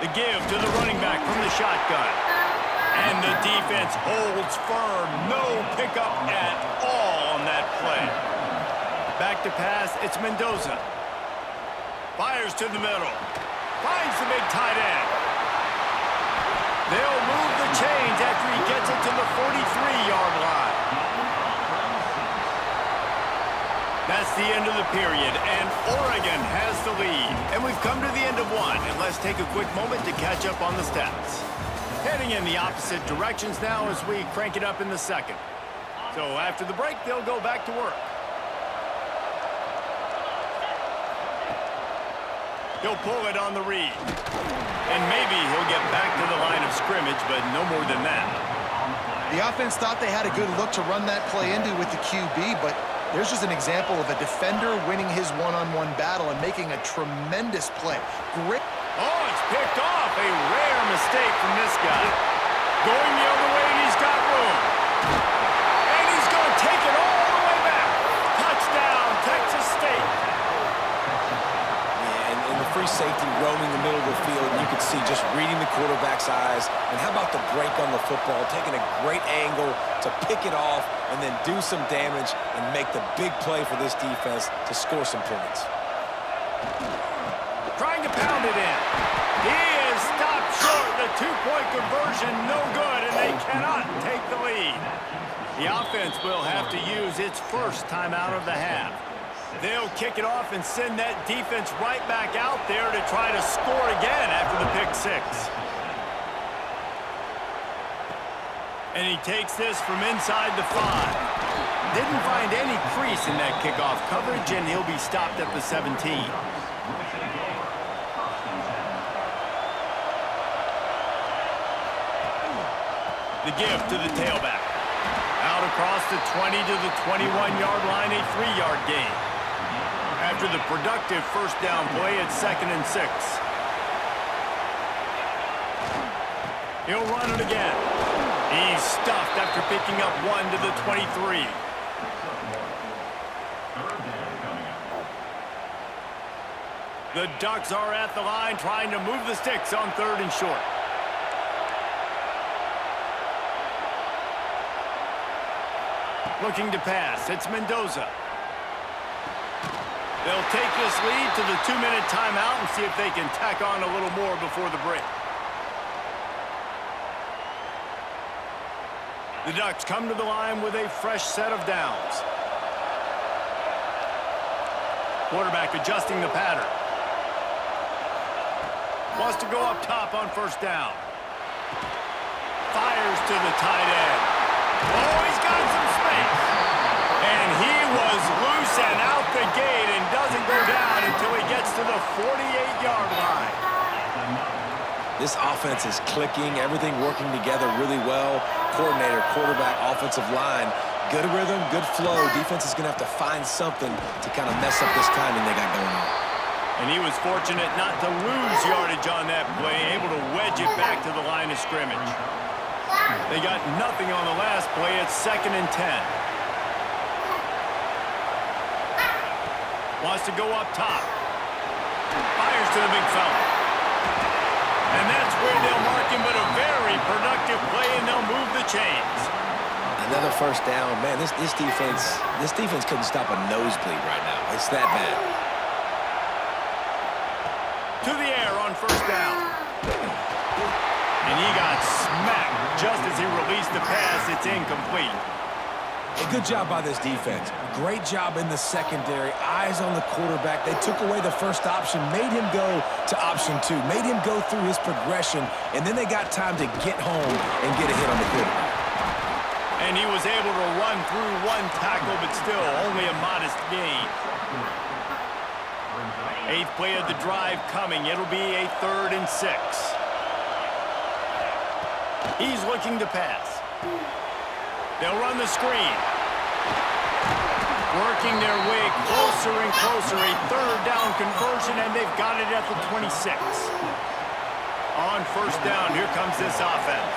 The give to the running back from the shotgun. And the defense holds firm. No pickup at all on that play. Back to pass, it's Mendoza. Fires to the middle. Finds the big tight end. They'll move the chains after he gets it to the 43-yard line. That's the end of the period, and Oregon has the lead. And we've come to the end of one, and let's take a quick moment to catch up on the stats. Heading in the opposite directions now as we crank it up in the second. So after the break, they'll go back to work. He'll pull it on the read. And maybe he'll get back to the line of scrimmage, but no more than that. The offense thought they had a good look to run that play into with the QB, but there's just an example of a defender winning his one-on-one battle and making a tremendous play. Great. Oh, it's picked off. A rare mistake from this guy. Going the other way, and he's got room. And he's going to take it all the way back. Touchdown, Texas State. And the free safety roaming the middle of the field, and you could see just reading the quarterback's eyes. And how about the break on the football, taking a great angle to pick it off and then do some damage and make the big play for this defense to score some points. Trying to pound it in. He is stopped short. The two-point conversion, no good, and they cannot take the lead. The offense will have to use its first timeout of the half. They'll kick it off and send that defense right back out there to try to score again after the pick six. And he takes this from inside the 5. Didn't find any crease in that kickoff coverage, and he'll be stopped at the 17. The give to the tailback. Out across the 20 to the 21-yard line, a 3-yard gain. After the productive first down play, it's 2nd and 6. He'll run it again. He's stuffed after picking up 1 to the 23. The Ducks are at the line trying to move the sticks on 3rd and short. Looking to pass, it's Mendoza. They'll take this lead to the 2-minute timeout and see if they can tack on a little more before the break. The Ducks come to the line with a fresh set of downs. Quarterback adjusting the pattern. Wants to go up top on 1st down. Fires to the tight end. Oh, he's got some space. And he was loose and out the gate and doesn't go down until he gets to the 48-yard line. This offense is clicking, everything working together really well. Coordinator, quarterback, offensive line, good rhythm, good flow. Defense is going to have to find something to kind of mess up this timing they got going on. And he was fortunate not to lose yardage on that play, able to wedge it back to the line of scrimmage. They got nothing on the last play. It's 2nd and 10. Wants to go up top. Fires to the big fella. And that's where they'll mark him, but a very productive play, and they'll move the chains. Another 1st down. Man, this defense couldn't stop a nosebleed right now. It's that bad. To the air on 1st down. And he got smacked just as he released the pass. It's incomplete. A good job by this defense. Great job in the secondary. Eyes on the quarterback. They took away the first option, made him go to option 2, made him go through his progression, and then they got time to get home and get a hit on the quarterback. And he was able to run through 1 tackle, but still only a modest gain. 8th play of the drive coming. It'll be a 3rd and 6. He's looking to pass. They'll run the screen. Working their way closer and closer. A 3rd down conversion, and they've got it at the 26. On 1st down, here comes this offense.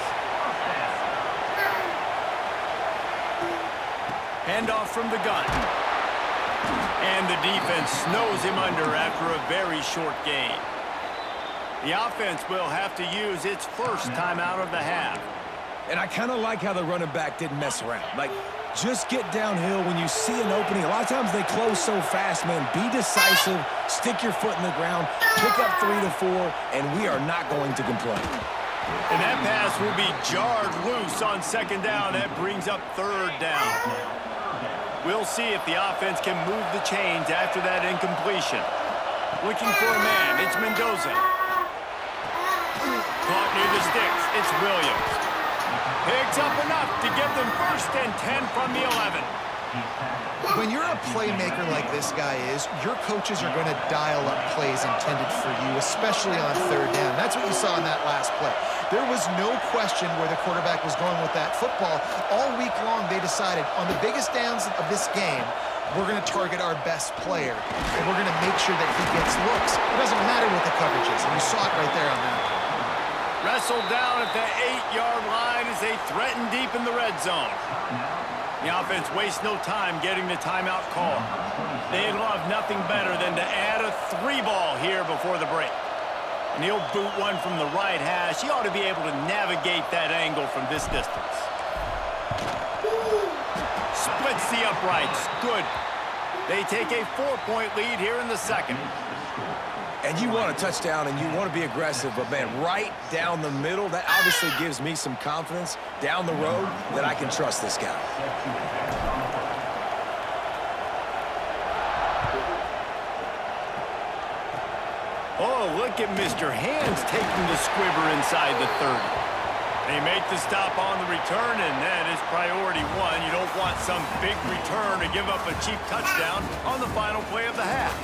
Handoff from the gun. And the defense snows him under after a very short gain. The offense will have to use its first timeout of the half. And I kind of like how the running back didn't mess around. Like, just get downhill when you see an opening. A lot of times they close so fast, man. Be decisive, stick your foot in the ground, pick up 3 to 4, and we are not going to complain. And that pass will be jarred loose on second down. That brings up third down. We'll see if the offense can move the chains after that incompletion. Looking for a man, it's Mendoza. Caught near the sticks, it's Williams. Picks up enough to give them 1st and 10 from the 11. When you're a playmaker like this guy is, your coaches are going to dial up plays intended for you, especially on third down. That's what you saw in that last play. There was no question where the quarterback was going with that football. All week long, they decided on the biggest downs of this game, we're going to target our best player, and we're going to make sure that he gets looks. It doesn't matter what the coverage is, and you saw it right there on that play. Wrestled down at the 8-yard line as they threaten deep in the red zone. The offense wastes no time getting the timeout call. They'd love nothing better than to add a 3-ball here before the break. And he'll boot one from the right hash. He ought to be able to navigate that angle from this distance. Splits the uprights. Good. They take a 4-point lead here in the second. And you want a touchdown and you want to be aggressive, but, man, right down the middle, that obviously gives me some confidence down the road that I can trust this guy. Oh, look at Mr. Hands taking the squibber inside the 30. They make the stop on the return, and that is priority 1. You don't want some big return to give up a cheap touchdown on the final play of the half.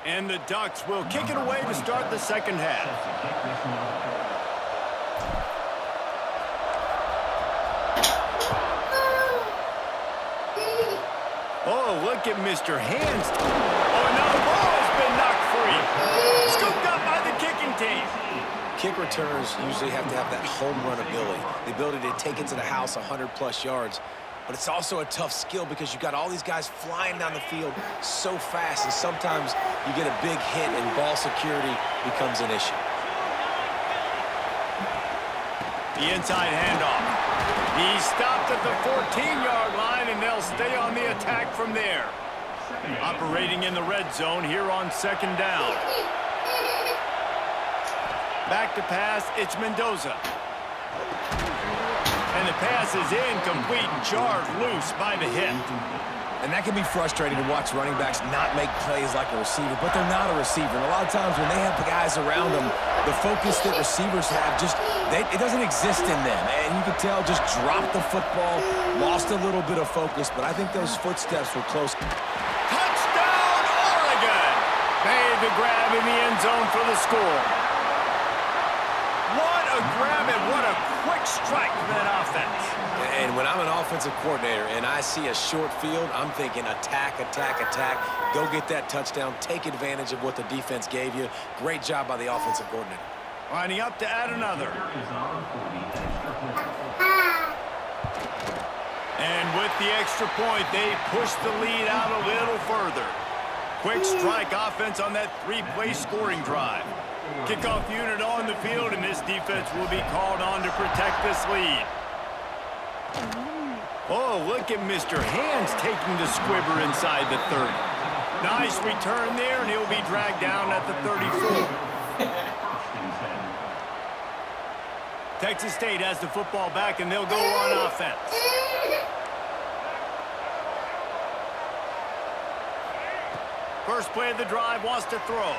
And the Ducks will kick it away to start the second half. Oh, look at Mr. Hands. Oh, now the ball has been knocked free. Scooped up by the kicking team. Kick returners usually have to have that home run ability, the ability to take it to the house 100-plus yards. But it's also a tough skill because you've got all these guys flying down the field so fast, and sometimes you get a big hit and ball security becomes an issue. The inside handoff. He stopped at the 14-yard line, and they'll stay on the attack from there. Operating in the red zone here on second down. Back to pass, it's Mendoza. And the pass is incomplete, jarred loose by the hit. And that can be frustrating to watch running backs not make plays like a receiver, but they're not a receiver. And a lot of times when they have the guys around them, the focus that receivers have it doesn't exist in them. And you can tell just dropped the football, lost a little bit of focus, but I think those footsteps were close. Touchdown, Oregon! Made the grab in the end zone for the score. What a grab and what a quick strike for that offense. And when I'm an offensive coordinator and I see a short field, I'm thinking attack, attack, attack. Go get that touchdown. Take advantage of what the defense gave you. Great job by the offensive coordinator. Lining up to add another. And with the extra point, they push the lead out a little further. Quick strike offense on that 3-play scoring drive. Kickoff unit on the field, and this defense will be called on to protect this lead. Oh, look at Mr. Hands taking the squibber inside the 30. Nice return there, and he'll be dragged down at the 34. Texas State has the football back, and they'll go on offense. First play of the drive, wants to throw.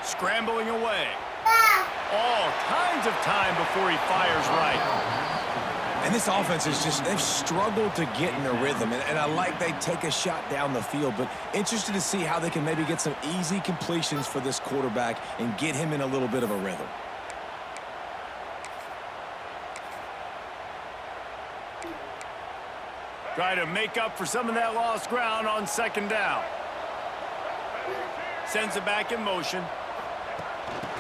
Scrambling away. All kinds of time before he fires right. And this offense is just, they've struggled to get in a rhythm. And I like they take a shot down the field, but interested to see how they can maybe get some easy completions for this quarterback and get him in a little bit of a rhythm. Try to make up for some of that lost ground on second down. Sends it back in motion.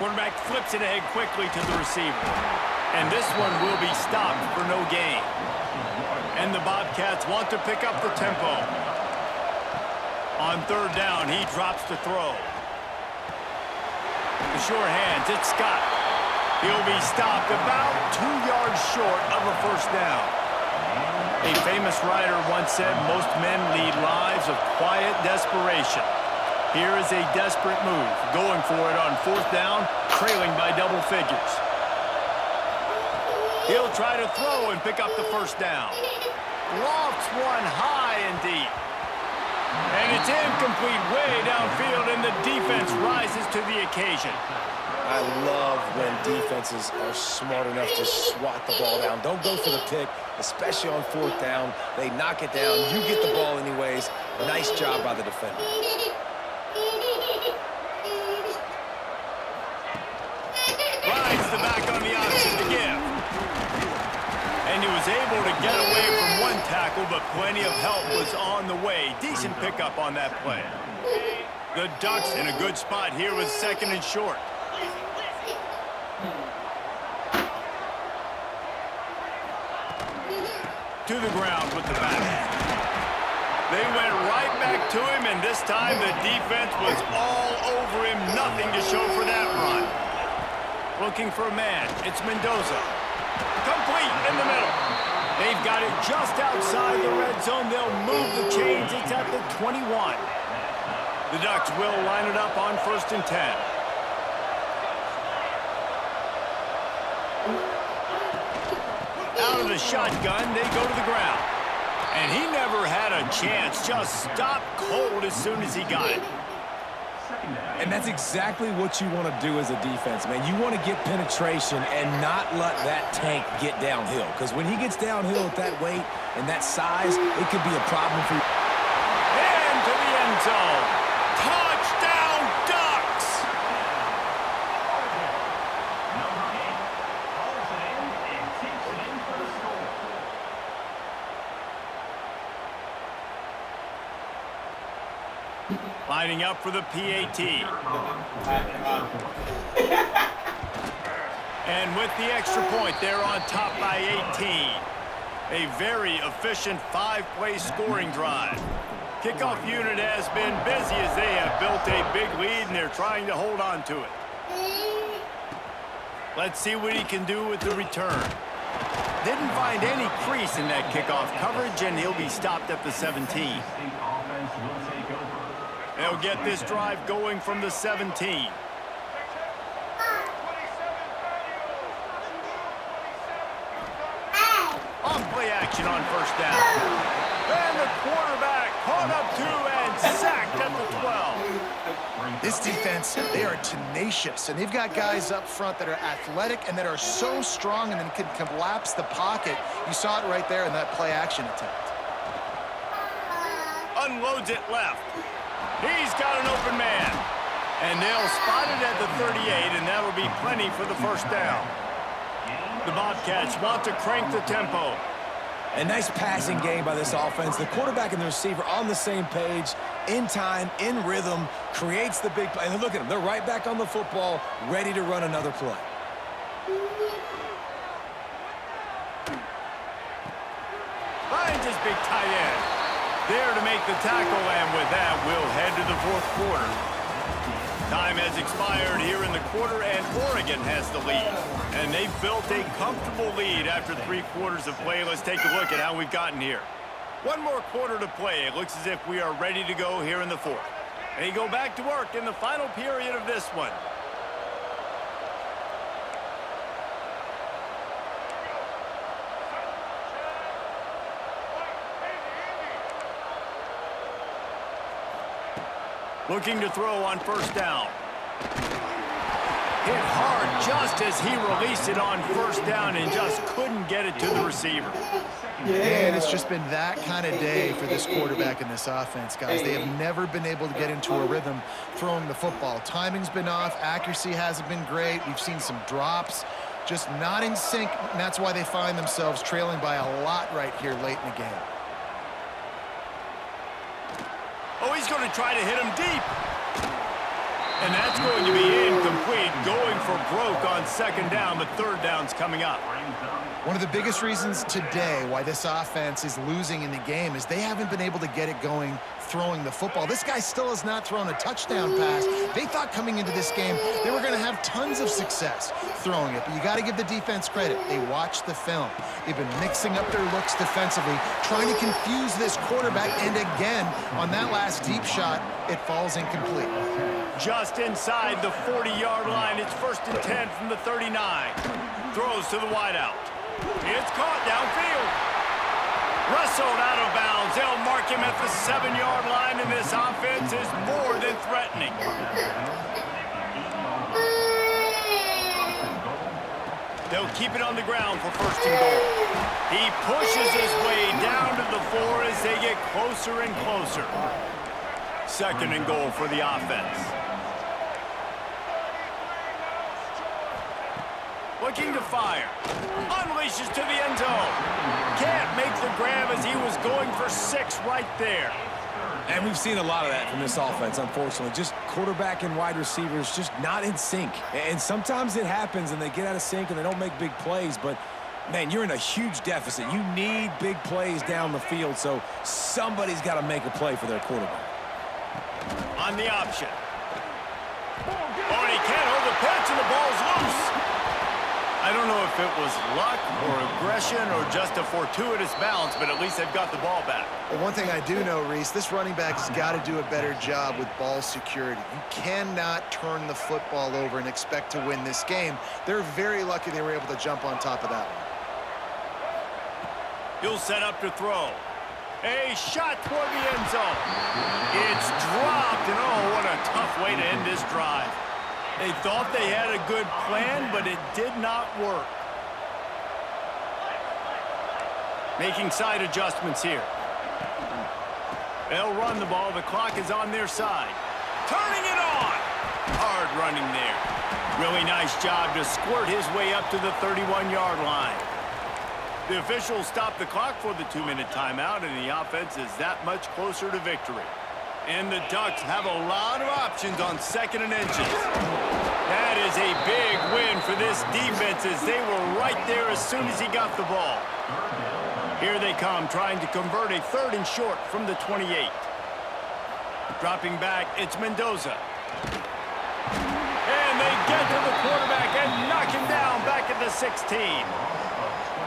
Quarterback flips it ahead quickly to the receiver. And this one will be stopped for no gain. And the Bobcats want to pick up the tempo. On third down, he drops to throw. The sure hands, it's Scott. He'll be stopped about 2 yards short of a first down. A famous writer once said, most men lead lives of quiet desperation. Here is a desperate move, going for it on fourth down, trailing by double figures. He'll try to throw and pick up the first down. Lofts one high and deep. And it's incomplete way downfield, and the defense rises to the occasion. I love when defenses are smart enough to swat the ball down. Don't go for the pick, especially on fourth down. They knock it down. You get the ball anyways. Nice job by the defender. Rides the back on the option to give. And he was able to get away from one tackle, but plenty of help was on the way. Decent pickup on that play. The Ducks in a good spot here with second and short. To the ground with the back. They went right back to him, and this time the defense was all over him. Nothing to show for that run. Looking for a man. It's Mendoza. Complete in the middle. They've got it just outside the red zone. They'll move the chains. It's at the 21. The Ducks will line it up on 1st and 10. Out of the shotgun, they go to the ground. And he never had a chance. Just stopped cold as soon as he got it. And that's exactly what you want to do as a defense, man. You want to get penetration and not let that tank get downhill. Because when he gets downhill at that weight and that size, it could be a problem for you. Into the end zone. Touchdown, Ducks! Lining up for the PAT. And with the extra point, they're on top by 18. A very efficient 5-play scoring drive. Kickoff unit has been busy as they have built a big lead, and they're trying to hold on to it. Let's see what he can do with the return. Didn't find any crease in that kickoff coverage, and he'll be stopped at the 17. They'll get this drive going from the 17. On play action on first down. And the quarterback caught up to and sacked at the 12. This defense, they are tenacious, and they've got guys up front that are athletic and that are so strong and then can collapse the pocket. You saw it right there in that play action attempt. Unloads it left. He's got an open man. And they'll spot it at the 38, and that'll be plenty for the first down. The Bobcats want to crank the tempo. A nice passing game by this offense. The quarterback and the receiver on the same page, in time, in rhythm, creates the big play. And look at them. They're right back on the football, ready to run another play. Finds his big tight end. There to make the tackle, and with that, we'll head to the fourth quarter. Time has expired here in the quarter, and Oregon has the lead. And they've built a comfortable lead after 3 quarters of play. Let's take a look at how we've gotten here. One more quarter to play. It looks as if we are ready to go here in the fourth. They go back to work in the final period of this one. Looking to throw on first down. Hit hard just as he released it on first down and just couldn't get it to the receiver. And it's just been that kind of day for this quarterback in this offense, guys. They have never been able to get into a rhythm throwing the football. Timing's been off. Accuracy hasn't been great. We've seen some drops, just not in sync, and that's why they find themselves trailing by a lot right here late in the game. Oh, he's going to try to hit him deep. And that's going to be incomplete, going for broke on second down, but third down's coming up. One of the biggest reasons today why this offense is losing in the game is they haven't been able to get it going throwing the football. This guy still has not thrown a touchdown pass. They thought coming into this game they were going to have tons of success throwing it, but you got to give the defense credit. They watched the film. They've been mixing up their looks defensively, trying to confuse this quarterback, and again, on that last deep shot, it falls incomplete. Just inside the 40-yard line, it's 1st and 10 from the 39. Throws to the wideout. It's caught downfield. Wrestled out of bounds. They'll mark him at the 7-yard line, and this offense is more than threatening. They'll keep it on the ground for 1st and goal. He pushes his way down to the 4 as they get closer and closer. 2nd and goal for the offense. Looking to fire. Unleashes to the end zone. Can't make the grab as he was going for 6 right there. And we've seen a lot of that from this offense, unfortunately. Just quarterback and wide receivers just not in sync. And sometimes it happens and they get out of sync and they don't make big plays. But, man, you're in a huge deficit. You need big plays down the field, so somebody's got to make a play for their quarterback. On the option. Oh, and he can't hold the pitch, and the ball's loose. I don't know if it was luck or aggression or just a fortuitous bounce, but at least they've got the ball back. Well, one thing I do know, Reese, this running back has got to do a better job with ball security. You cannot turn the football over and expect to win this game. They're very lucky they were able to jump on top of that one. He'll set up to throw. A shot toward the end zone. It's dropped, and oh, what a tough way to end this drive. They thought they had a good plan, but it did not work. Making side adjustments here. They'll run the ball. The clock is on their side. Turning it on. Hard running there. Really nice job to squirt his way up to the 31-yard line. The officials stop the clock for the 2-minute timeout, and the offense is that much closer to victory. And the Ducks have a lot of options on 2nd and inches. That is a big win for this defense as they were right there as soon as he got the ball. Here they come, trying to convert a 3rd and short from the 28. Dropping back, it's Mendoza. And they get to the quarterback and knock him down back at the 16.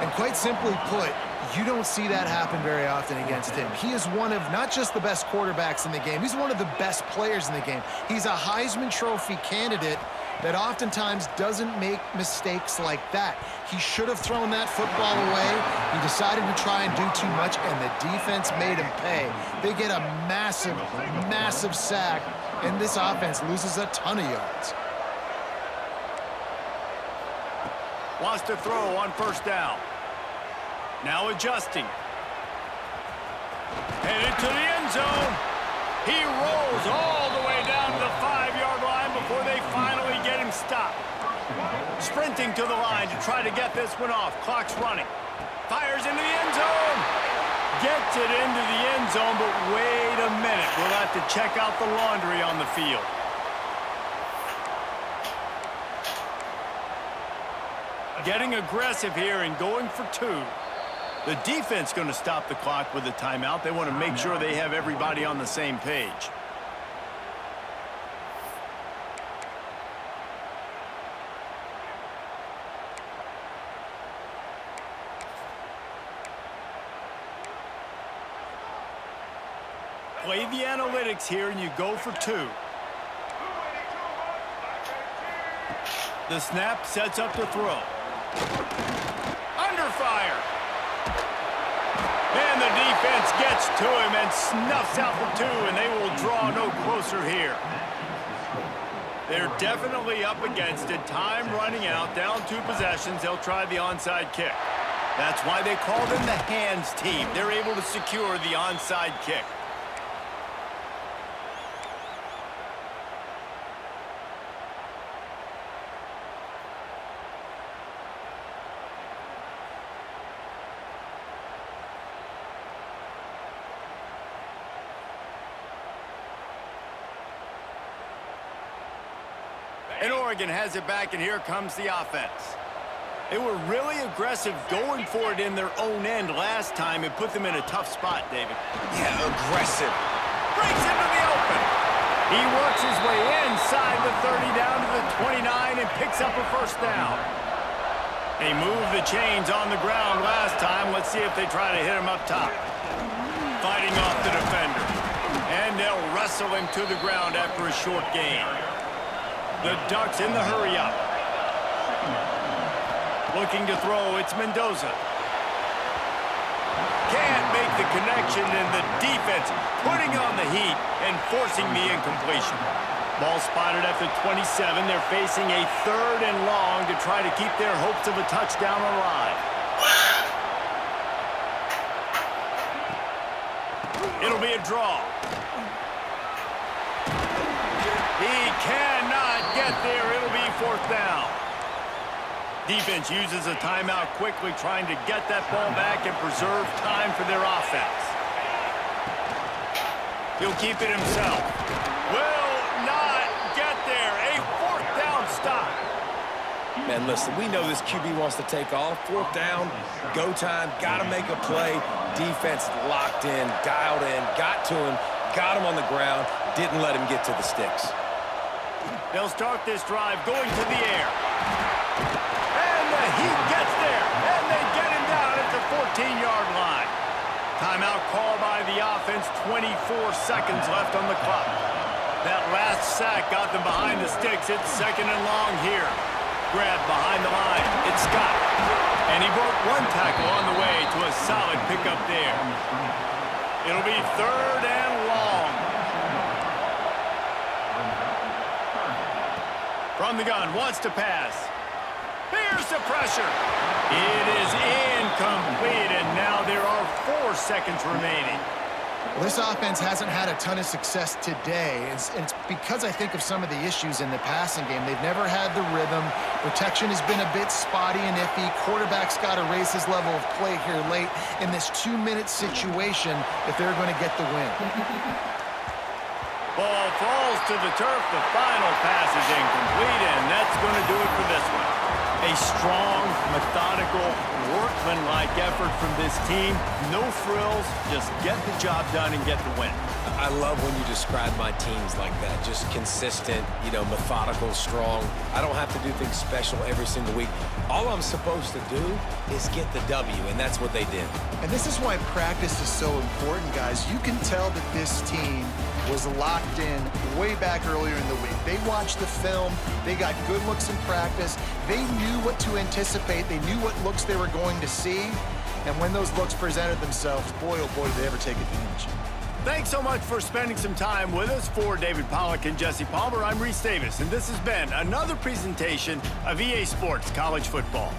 And quite simply put, you don't see that happen very often against him. He is one of not just the best quarterbacks in the game, he's one of the best players in the game. He's a Heisman Trophy candidate that oftentimes doesn't make mistakes like that. He should have thrown that football away. He decided to try and do too much, and the defense made him pay. They get a massive, massive sack, and this offense loses a ton of yards. Wants to throw on 1st down. Now adjusting. Headed to the end zone. He rolls all the way down to the 5-yard line before they finally get him stopped. Sprinting to the line to try to get this one off. Clock's running. Fires into the end zone. Gets it into the end zone, but wait a minute. We'll have to check out the laundry on the field. Getting aggressive here and going for 2. The defense going to stop the clock with a timeout. They want to make sure they have everybody on the same page. Play the analytics here and you go for 2. The snap sets up to throw. Under fire. And the defense gets to him and snuffs out the 2, and they will draw no closer here. They're definitely up against it. Time running out, down 2 possessions. They'll try the onside kick. That's why they call them the hands team. They're able to secure the onside kick. And Oregon has it back, and here comes the offense. They were really aggressive going for it in their own end last time. It put them in a tough spot, David. Yeah, aggressive. Breaks into the open. He works his way inside the 30 down to the 29 and picks up a first down. They moved the chains on the ground last time. Let's see if they try to hit him up top. Fighting off the defender. And they'll wrestle him to the ground after a short gain. The Ducks in the hurry-up. Looking to throw, it's Mendoza. Can't make the connection, and the defense putting on the heat and forcing the incompletion. Ball spotted at the 27. They're facing a 3rd and long to try to keep their hopes of a touchdown alive. It'll be a draw. He cannot get there. It'll be 4th down. Defense uses a timeout quickly, trying to get that ball back and preserve time for their offense. He'll keep it himself. Will not get there. A 4th down stop. Man, listen, we know this QB wants to take off. 4th down, go time, got to make a play. Defense locked in, dialed in, got to him, got him on the ground, didn't let him get to the sticks. They'll start this drive going to the air. And the heat gets there, and they get him down at the 14-yard line. Timeout called by the offense, 24 seconds left on the clock. That last sack got them behind the sticks. It's 2nd and long here. Grab behind the line. It's Scott. And he broke 1 tackle on the way to a solid pickup there. It'll be 3rd and long. From the gun, wants to pass. Here's the pressure. It is incomplete, and now there are 4 seconds remaining. Well, this offense hasn't had a ton of success today. It's because I think of some of the issues in the passing game. They've never had the rhythm. Protection has been a bit spotty and iffy. Quarterback's got to raise his level of play here late in this 2-minute situation if they're going to get the win. Ball falls to the turf. The final pass is incomplete, and that's going to do it for this one. A strong, methodical, workman-like effort from this team. No frills, just get the job done and get the win. I love when you describe my teams like that. Just consistent, methodical, strong. I don't have to do things special every single week. All I'm supposed to do is get the W, and that's what they did. And this is why practice is so important, guys. You can tell that this team was locked in way back earlier in the week. They watched the film. They got good looks in practice. They knew what to anticipate. They knew what looks they were going to see. And when those looks presented themselves, boy, oh boy, did they ever take advantage. Thanks so much for spending some time with us. For David Pollack and Jesse Palmer, I'm Reese Davis, and this has been another presentation of EA Sports College Football.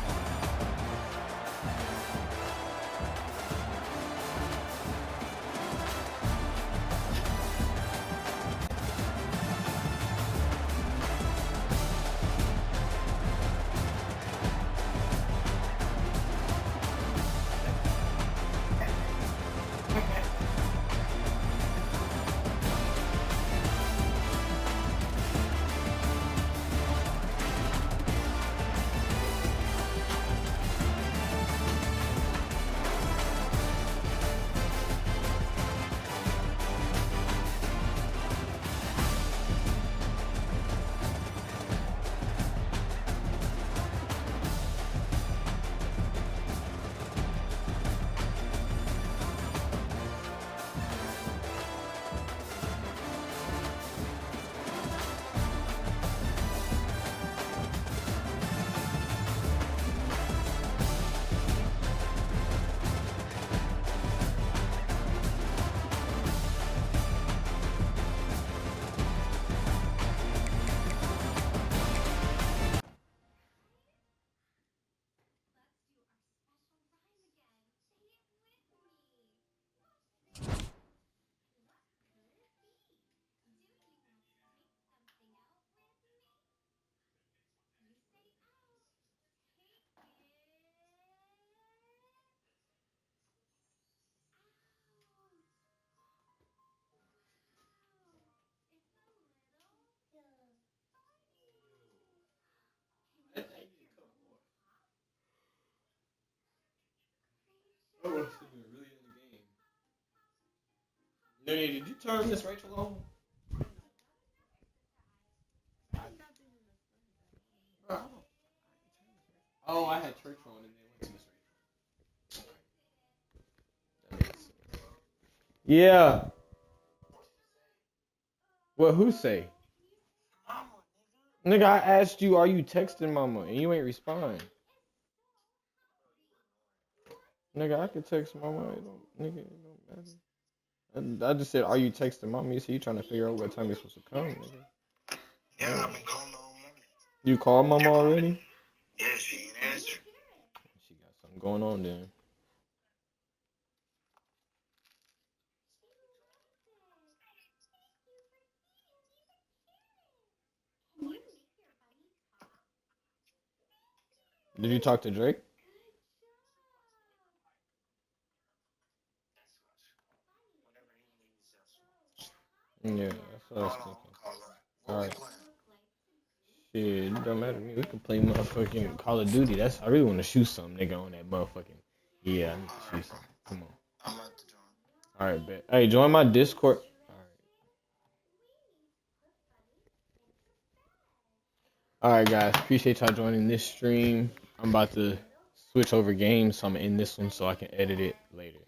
Did you turn Miss Rachel on? Oh, I had church on and then went to Miss Rachel. Yeah. What? Who say? Nigga, I asked you, are you texting mama? And you ain't respond. Nigga, I could text mama. Nigga, it don't matter. I just said, are you texting mama? You see, you trying to figure out what time you're supposed to come, nigga. Yeah, I've been calling all morning. You called mama already? Yeah, she ain't answered. She got something going on then. Did you talk to Drake? Yeah, that's what I was thinking. Alright. Shit, it don't matter to me. We can play motherfucking Call of Duty. I really want to shoot something, nigga, on that motherfucking. Yeah, I need to shoot something. Come on. I'm about to join. Alright, bet. Hey, join my Discord. Alright, guys. Appreciate y'all joining this stream. I'm about to switch over games, so I'm gonna end this one so I can edit it later.